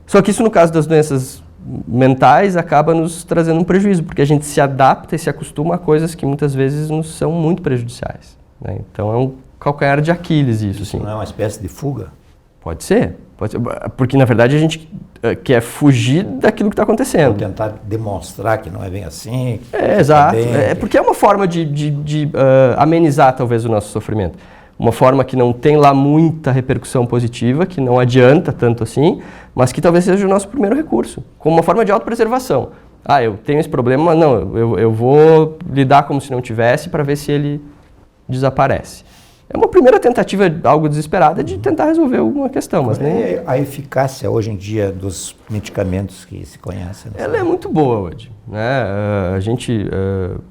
Só que isso, no caso das doenças mentais, acaba nos trazendo um prejuízo, porque a gente se adapta e se acostuma a coisas que muitas vezes nos são muito prejudiciais, né? Então é um calcanhar de Aquiles isso, sim. Não é uma espécie de fuga? Pode ser, porque na verdade a gente quer fugir daquilo que está acontecendo. Ou tentar demonstrar que não é bem assim. Exato, porque é uma forma de amenizar talvez o nosso sofrimento. Uma forma que não tem lá muita repercussão positiva, que não adianta tanto assim, mas que talvez seja o nosso primeiro recurso, como uma forma de autopreservação. Eu tenho esse problema, mas não, eu vou lidar como se não tivesse para ver se ele desaparece. É uma primeira tentativa, algo desesperada, de tentar resolver alguma questão. Mas nem... A eficácia hoje em dia dos medicamentos que se conhecem? Ela é muito boa hoje, né?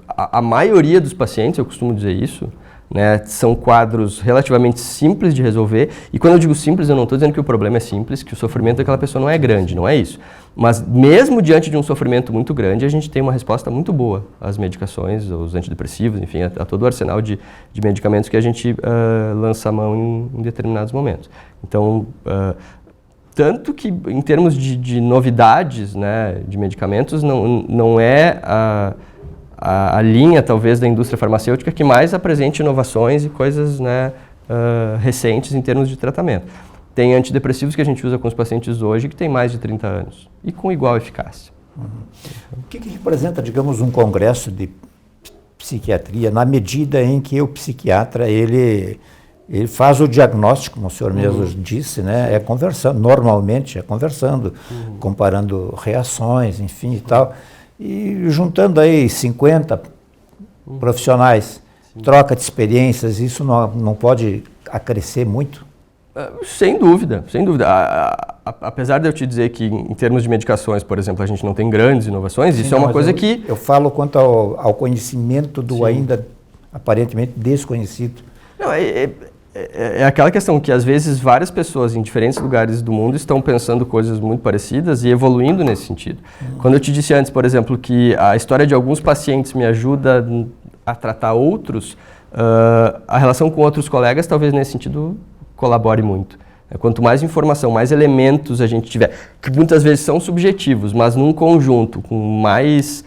A maioria dos pacientes, eu costumo dizer isso, né, são quadros relativamente simples de resolver. E quando eu digo simples, eu não estou dizendo que o problema é simples, que o sofrimento daquela pessoa não é grande, não é isso. Mas mesmo diante de um sofrimento muito grande, a gente tem uma resposta muito boa às medicações, aos antidepressivos, enfim, a todo o arsenal de medicamentos que a gente lança a mão em determinados momentos. Então, tanto que em termos de novidades, né, de medicamentos, não é a linha, talvez, da indústria farmacêutica que mais apresente inovações e coisas, né, recentes em termos de tratamento. Tem antidepressivos que a gente usa com os pacientes hoje que tem mais de 30 anos e com igual eficácia. O que representa, digamos, um congresso de psiquiatria na medida em que o psiquiatra, ele faz o diagnóstico, como o senhor mesmo disse, né? Normalmente é conversando, comparando reações, enfim e tal. E juntando aí 50 profissionais, troca de experiências, isso não pode acrescer muito? Sem dúvida, sem dúvida. Apesar de eu te dizer que em termos de medicações, por exemplo, a gente não tem grandes inovações, isso é uma coisa que... Eu falo quanto ao conhecimento do ainda aparentemente desconhecido. Não, é aquela questão que às vezes várias pessoas em diferentes lugares do mundo estão pensando coisas muito parecidas e evoluindo nesse sentido. Quando eu te disse antes, por exemplo, que a história de alguns pacientes me ajuda a tratar outros, a relação com outros colegas talvez nesse sentido colabore muito. Quanto mais informação, mais elementos a gente tiver, que muitas vezes são subjetivos, mas num conjunto com mais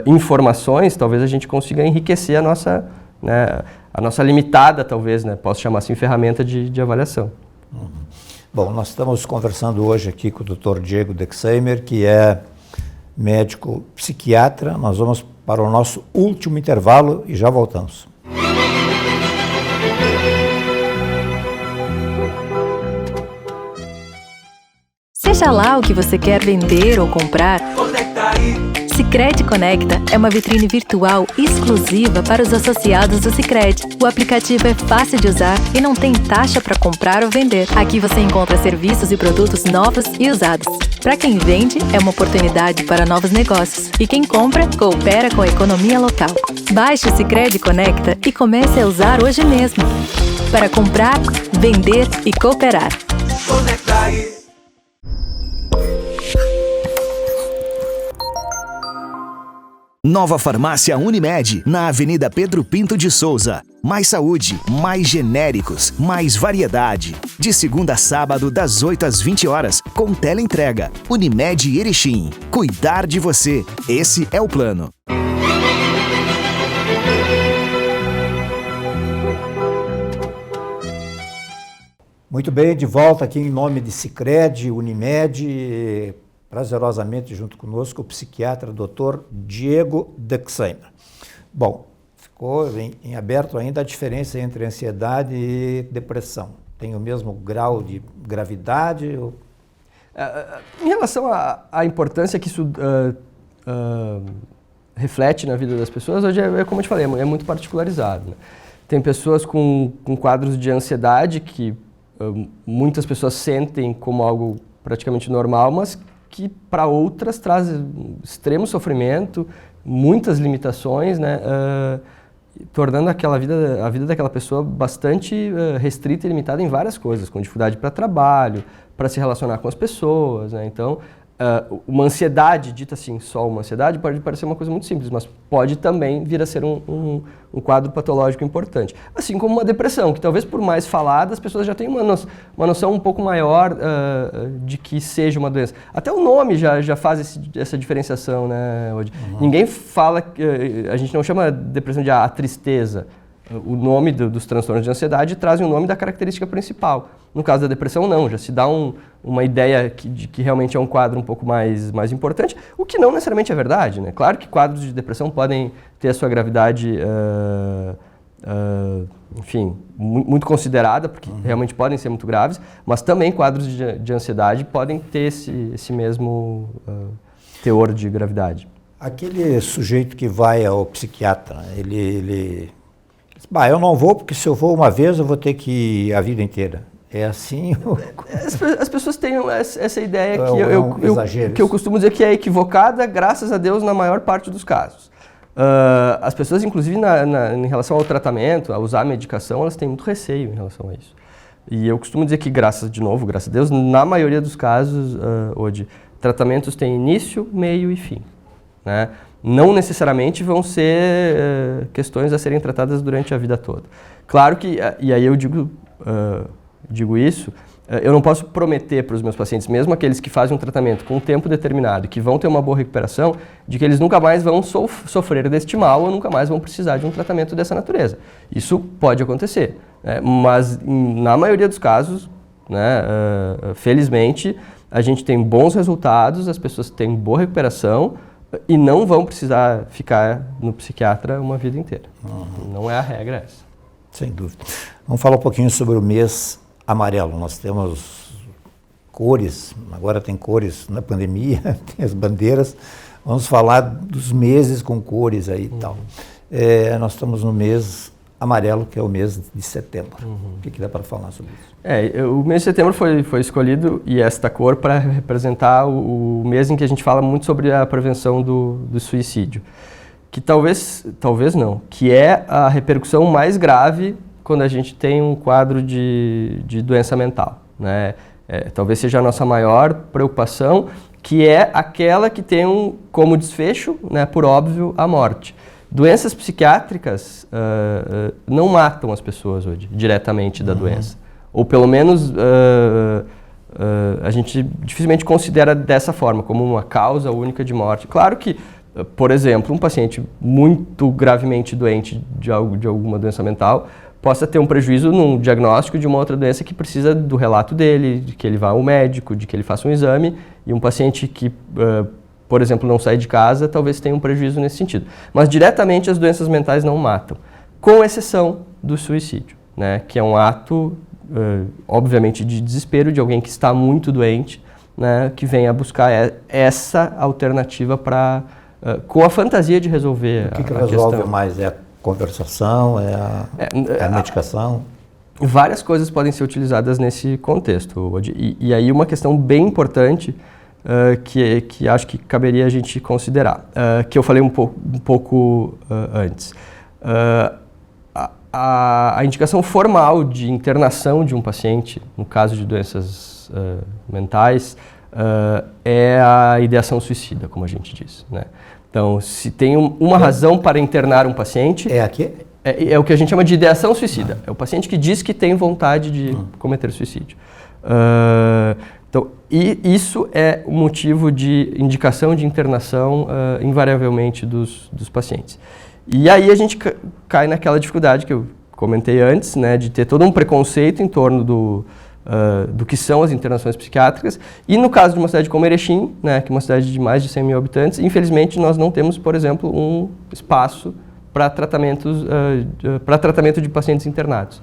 informações, talvez a gente consiga enriquecer a nossa limitada, talvez, né, posso chamar assim, ferramenta de avaliação. Bom, nós estamos conversando hoje aqui com o Dr. Diego Dexheimer, que é médico psiquiatra. Nós vamos para o nosso último intervalo e já voltamos. Seja lá o que você quer vender ou comprar, Sicredi Conecta é uma vitrine virtual exclusiva para os associados do Sicredi. O aplicativo é fácil de usar e não tem taxa para comprar ou vender. Aqui você encontra serviços e produtos novos e usados. Para quem vende, é uma oportunidade para novos negócios. E quem compra, coopera com a economia local. Baixe o Sicredi Conecta e comece a usar hoje mesmo. Para comprar, vender e cooperar. Nova Farmácia Unimed, na Avenida Pedro Pinto de Souza. Mais saúde, mais genéricos, mais variedade. De segunda a sábado, das 8 às 20 horas, com teleentrega. Unimed Erechim. Cuidar de você. Esse é o plano. Muito bem, de volta aqui em nome de Sicredi, Unimed, prazerosamente junto conosco o psiquiatra Dr. Diego Dexheimer. Bom, ficou em aberto ainda a diferença entre ansiedade e depressão. Tem o mesmo grau de gravidade? Em relação à importância que isso reflete na vida das pessoas, hoje como eu te falei, é muito particularizado, né? Tem pessoas com quadros de ansiedade que muitas pessoas sentem como algo praticamente normal, mas que para outras traz extremo sofrimento, muitas limitações, né? Tornando a vida daquela pessoa bastante restrita e limitada em várias coisas, com dificuldade para trabalho, para se relacionar com as pessoas, né? Então, uma ansiedade, dita assim, só uma ansiedade, pode parecer uma coisa muito simples, mas pode também vir a ser um quadro patológico importante. Assim como uma depressão, que talvez por mais falada, as pessoas já têm uma noção um pouco maior de que seja uma doença. Até o nome já faz essa diferenciação, né, hoje. Ninguém fala, a gente não chama depressão de a tristeza. O nome dos transtornos de ansiedade trazem o nome da característica principal. No caso da depressão, não, já se dá uma ideia de que realmente é um quadro um pouco mais importante, o que não necessariamente é verdade, né? Claro que quadros de depressão podem ter a sua gravidade, enfim, muito considerada, porque realmente podem ser muito graves, mas também quadros de ansiedade podem ter esse mesmo teor de gravidade. Aquele sujeito que vai ao psiquiatra, ele eu não vou porque se eu vou uma vez eu vou ter que ir a vida inteira. É assim? As pessoas têm essa ideia que eu costumo dizer que é equivocada, graças a Deus, na maior parte dos casos. As pessoas, inclusive, em relação ao tratamento, a usar a medicação, elas têm muito receio em relação a isso. E eu costumo dizer que, graças a Deus, na maioria dos casos, hoje, tratamentos têm início, meio e fim, né? Não necessariamente vão ser questões a serem tratadas durante a vida toda. Claro que, e aí eu digo isso, eu não posso prometer para os meus pacientes, mesmo aqueles que fazem um tratamento com um tempo determinado, que vão ter uma boa recuperação, de que eles nunca mais vão sofrer deste mal ou nunca mais vão precisar de um tratamento dessa natureza. Isso pode acontecer, né? Mas na maioria dos casos, né, felizmente, a gente tem bons resultados, as pessoas têm boa recuperação, e não vão precisar ficar no psiquiatra uma vida inteira. Não é a regra essa. Sem dúvida. Vamos falar um pouquinho sobre o mês amarelo. Nós temos cores, agora tem cores na pandemia, tem as bandeiras. Vamos falar dos meses com cores aí e tal. Nós estamos no mês amarelo, que é o mês de setembro. O que dá para falar sobre isso? O mês de setembro foi escolhido, e esta cor, para representar o mês em que a gente fala muito sobre a prevenção do suicídio. Que talvez não, que é a repercussão mais grave quando a gente tem um quadro de doença mental, né? Talvez seja a nossa maior preocupação, que é aquela que tem como desfecho, né, por óbvio, a morte. Doenças psiquiátricas não matam as pessoas hoje, diretamente da doença. Ou pelo menos a gente dificilmente considera dessa forma, como uma causa única de morte. Claro que, por exemplo, um paciente muito gravemente doente de alguma doença mental possa ter um prejuízo num diagnóstico de uma outra doença que precisa do relato dele, de que ele vá ao médico, de que ele faça um exame, e um paciente que, por exemplo, não sai de casa, talvez tenha um prejuízo nesse sentido. Mas diretamente as doenças mentais não matam, com exceção do suicídio, né, que é um ato, obviamente, de desespero de alguém que está muito doente, né, que vem a buscar essa alternativa para, com a fantasia de resolver a questão. O que resolve mais? É a conversação? É a medicação? Várias coisas podem ser utilizadas nesse contexto. E aí uma questão bem importante que acho que caberia a gente considerar, que eu falei um pouco antes. A indicação formal de internação de um paciente, no caso de doenças mentais, é a ideação suicida, como a gente diz, né? Então, se tem uma razão para internar um paciente... É a quê? É o que a gente chama de ideação suicida. É o paciente que diz que tem vontade de cometer suicídio. Então, e isso é o motivo de indicação de internação, invariavelmente, dos pacientes. E aí a gente cai naquela dificuldade que eu comentei antes, né, de ter todo um preconceito em torno do que são as internações psiquiátricas. E no caso de uma cidade como Erechim, né, que é uma cidade de mais de 100 mil habitantes, infelizmente nós não temos, por exemplo, um espaço para tratamento de pacientes internados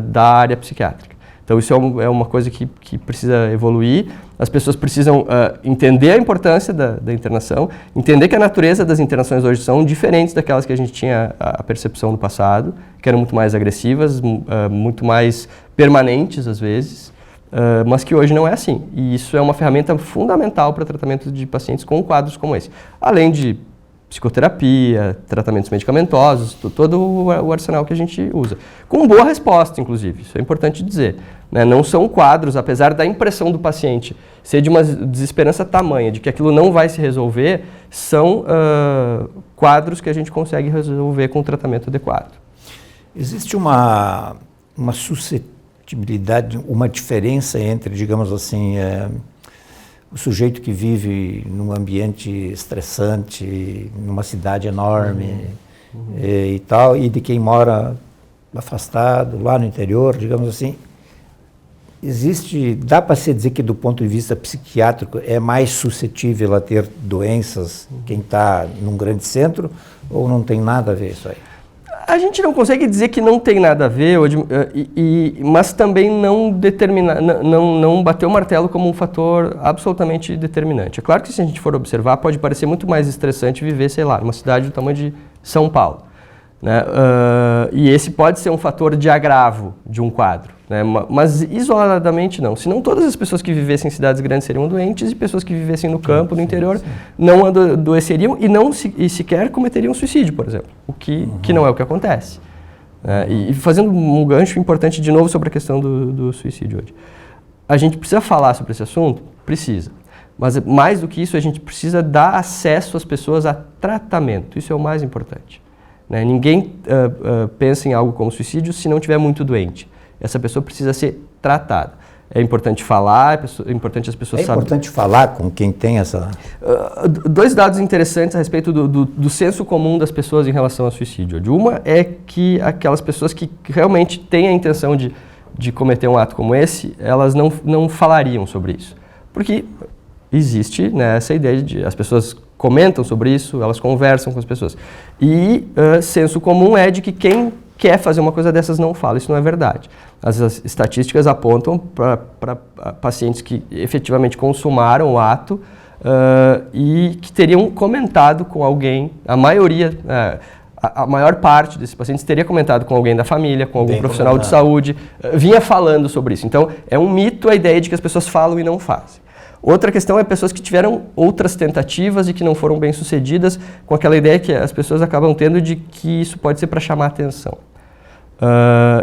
da área psiquiátrica. Então isso é uma coisa que precisa evoluir. As pessoas precisam entender a importância da internação, entender que a natureza das internações hoje são diferentes daquelas que a gente tinha a percepção no passado, que eram muito mais agressivas, muito mais permanentes às vezes, mas que hoje não é assim. E isso é uma ferramenta fundamental para tratamento de pacientes com quadros como esse. Além de psicoterapia, tratamentos medicamentosos, todo o arsenal que a gente usa. Com boa resposta, inclusive, isso é importante dizer. Né? Não são quadros, apesar da impressão do paciente ser de uma desesperança tamanha, de que aquilo não vai se resolver, são quadros que a gente consegue resolver com o tratamento adequado. Existe uma suscetibilidade, uma diferença entre, digamos assim, o sujeito que vive num ambiente estressante, numa cidade enorme e tal, e de quem mora afastado, lá no interior, digamos assim. Dá para se dizer que do ponto de vista psiquiátrico é mais suscetível a ter doenças quem está num grande centro, ou não tem nada a ver isso aí? A gente não consegue dizer que não tem nada a ver, mas também não bater o martelo como um fator absolutamente determinante. É claro que se a gente for observar, pode parecer muito mais estressante viver, sei lá, numa cidade do tamanho de São Paulo. Né? E esse pode ser um fator de agravo de um quadro, né? Mas isoladamente não. Senão todas as pessoas que vivessem em cidades grandes seriam doentes e pessoas que vivessem no campo, no interior, não adoeceriam e sequer cometeriam suicídio, por exemplo, o que não é o que acontece. E fazendo um gancho importante de novo sobre a questão do suicídio hoje. A gente precisa falar sobre esse assunto? Precisa. Mas mais do que isso, a gente precisa dar acesso às pessoas a tratamento. Isso é o mais importante. Né? Ninguém pensa em algo como suicídio se não estiver muito doente. Essa pessoa precisa ser tratada. É importante falar, é importante as pessoas saberem. É importante falar com quem tem essa... Dois dados interessantes a respeito do senso comum das pessoas em relação ao suicídio. Uma é que aquelas pessoas que realmente têm a intenção de cometer um ato como esse, elas não falariam sobre isso. Porque existe, né, essa ideia de as pessoas comentam sobre isso, elas conversam com as pessoas. E senso comum é de que quem quer fazer uma coisa dessas não fala. Isso não é verdade. As estatísticas apontam para pacientes que efetivamente consumaram o ato e que teriam comentado com alguém, a maioria, a maior parte desses pacientes teria comentado com alguém da família, com algum profissional de saúde, vinha falando sobre isso. Então, é um mito a ideia de que as pessoas falam e não fazem. Outra questão é pessoas que tiveram outras tentativas e que não foram bem sucedidas, com aquela ideia que as pessoas acabam tendo de que isso pode ser para chamar atenção.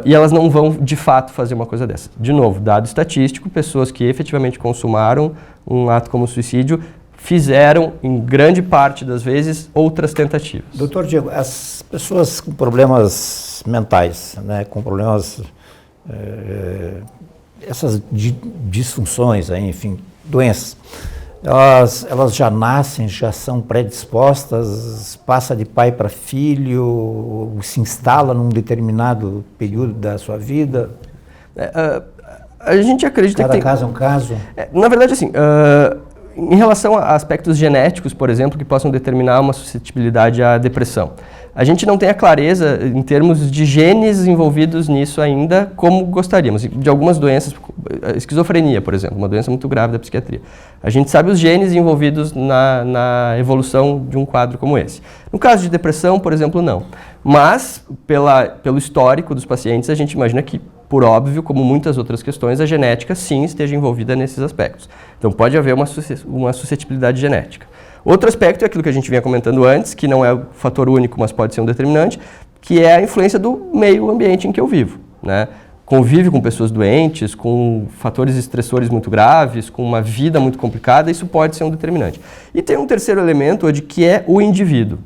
E elas não vão, de fato, fazer uma coisa dessa. De novo, dado estatístico, pessoas que efetivamente consumaram um ato como suicídio fizeram, em grande parte das vezes, outras tentativas. Doutor Diego, as pessoas com problemas mentais, né, com problemas, essas disfunções, aí, enfim, doenças, elas já nascem, já são predispostas, passa de pai para filho, se instala num determinado período da sua vida? A gente acredita que cada caso é um caso? Na verdade, assim, em relação a aspectos genéticos, por exemplo, que possam determinar uma suscetibilidade à depressão, a gente não tem a clareza em termos de genes envolvidos nisso ainda como gostaríamos. De algumas doenças, esquizofrenia, por exemplo, uma doença muito grave da psiquiatria. A gente sabe os genes envolvidos na evolução de um quadro como esse. No caso de depressão, por exemplo, não. Mas, pelo histórico dos pacientes, a gente imagina que, por óbvio, como muitas outras questões, a genética sim esteja envolvida nesses aspectos. Então pode haver uma suscetibilidade genética. Outro aspecto é aquilo que a gente vinha comentando antes, que não é o fator único, mas pode ser um determinante, que é a influência do meio ambiente em que eu vivo, né? Convive com pessoas doentes, com fatores estressores muito graves, com uma vida muito complicada, isso pode ser um determinante. E tem um terceiro elemento, que é o indivíduo.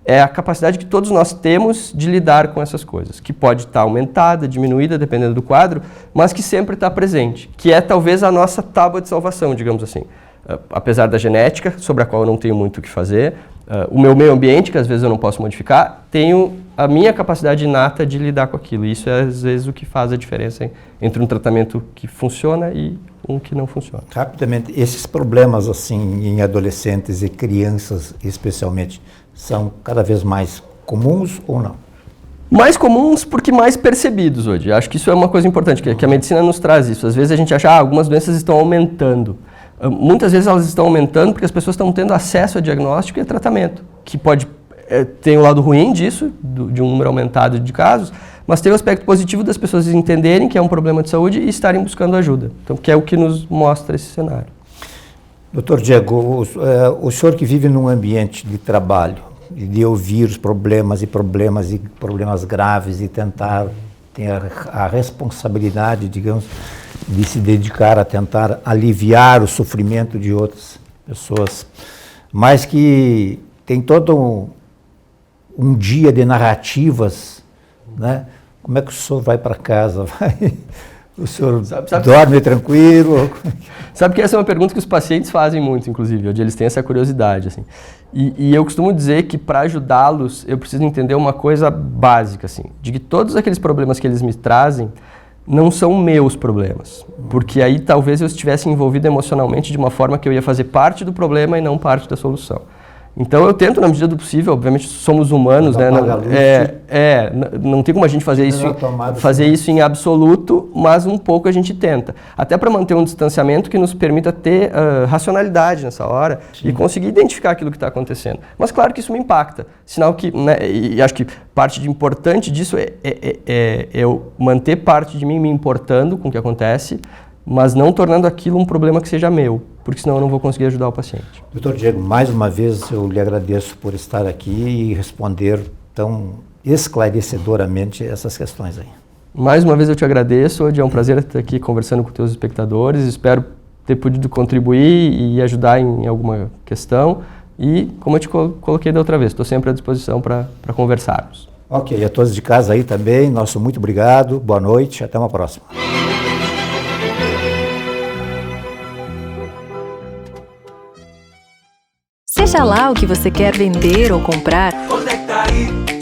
É a capacidade que todos nós temos de lidar com essas coisas, que pode estar aumentada, diminuída, dependendo do quadro, mas que sempre está presente, que é talvez a nossa tábua de salvação, digamos assim. apesar da genética, sobre a qual eu não tenho muito o que fazer, o meu meio ambiente, que às vezes eu não posso modificar, tenho a minha capacidade inata de lidar com aquilo. E isso é, às vezes, o que faz a diferença entre um tratamento que funciona e um que não funciona. Rapidamente, esses problemas assim em adolescentes e crianças, especialmente, são cada vez mais comuns ou não? Mais comuns porque mais percebidos hoje. Acho que isso é uma coisa importante, que a medicina nos traz isso. Às vezes a gente acha que algumas doenças estão aumentando. Muitas vezes elas estão aumentando porque as pessoas estão tendo acesso a diagnóstico e a tratamento, que pode ter um lado ruim disso, de um número aumentado de casos, mas tem o aspecto positivo das pessoas entenderem que é um problema de saúde e estarem buscando ajuda. Então, que é o que nos mostra esse cenário. Doutor Diego, o senhor que vive num ambiente de trabalho, de ouvir os problemas graves e tentar ter a responsabilidade, digamos, de se dedicar a tentar aliviar o sofrimento de outras pessoas, mas que tem todo um dia de narrativas, né? Como é que o senhor vai para casa? O senhor dorme tranquilo? Sabe que essa é uma pergunta que os pacientes fazem muito, inclusive, onde eles têm essa curiosidade, assim. E eu costumo dizer que para ajudá-los, eu preciso entender uma coisa básica, assim, de que todos aqueles problemas que eles me trazem não são meus problemas, porque aí talvez eu estivesse envolvido emocionalmente de uma forma que eu ia fazer parte do problema e não parte da solução. Então eu tento, na medida do possível, obviamente somos humanos, né? Não tem como a gente fazer isso em absoluto, mas um pouco a gente tenta. Até para manter um distanciamento que nos permita ter racionalidade nessa hora. Sim. E conseguir identificar aquilo que está acontecendo. Mas claro que isso me impacta. Sinal que, né, e acho que parte de importante disso é eu manter parte de mim me importando com o que acontece, mas não tornando aquilo um problema que seja meu, porque senão eu não vou conseguir ajudar o paciente. Doutor Diego, mais uma vez eu lhe agradeço por estar aqui e responder tão esclarecedoramente essas questões aí. Mais uma vez eu te agradeço, hoje é um prazer estar aqui conversando com os teus espectadores, espero ter podido contribuir e ajudar em alguma questão e, como eu te coloquei da outra vez, estou sempre à disposição para conversarmos. Ok, e a todos de casa aí também, nosso muito obrigado, boa noite, até uma próxima. Seja lá o que você quer vender ou comprar,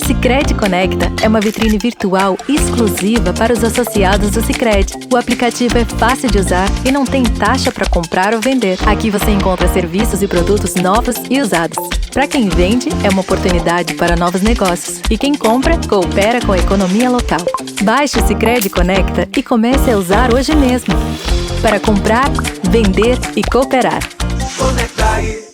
Sicredi Conecta é uma vitrine virtual exclusiva para os associados do Sicredi. O aplicativo é fácil de usar e não tem taxa para comprar ou vender. Aqui você encontra serviços e produtos novos e usados. Para quem vende, é uma oportunidade para novos negócios. E quem compra, coopera com a economia local. Baixe o Sicredi Conecta e comece a usar hoje mesmo. Para comprar, vender e cooperar. Conecta aí.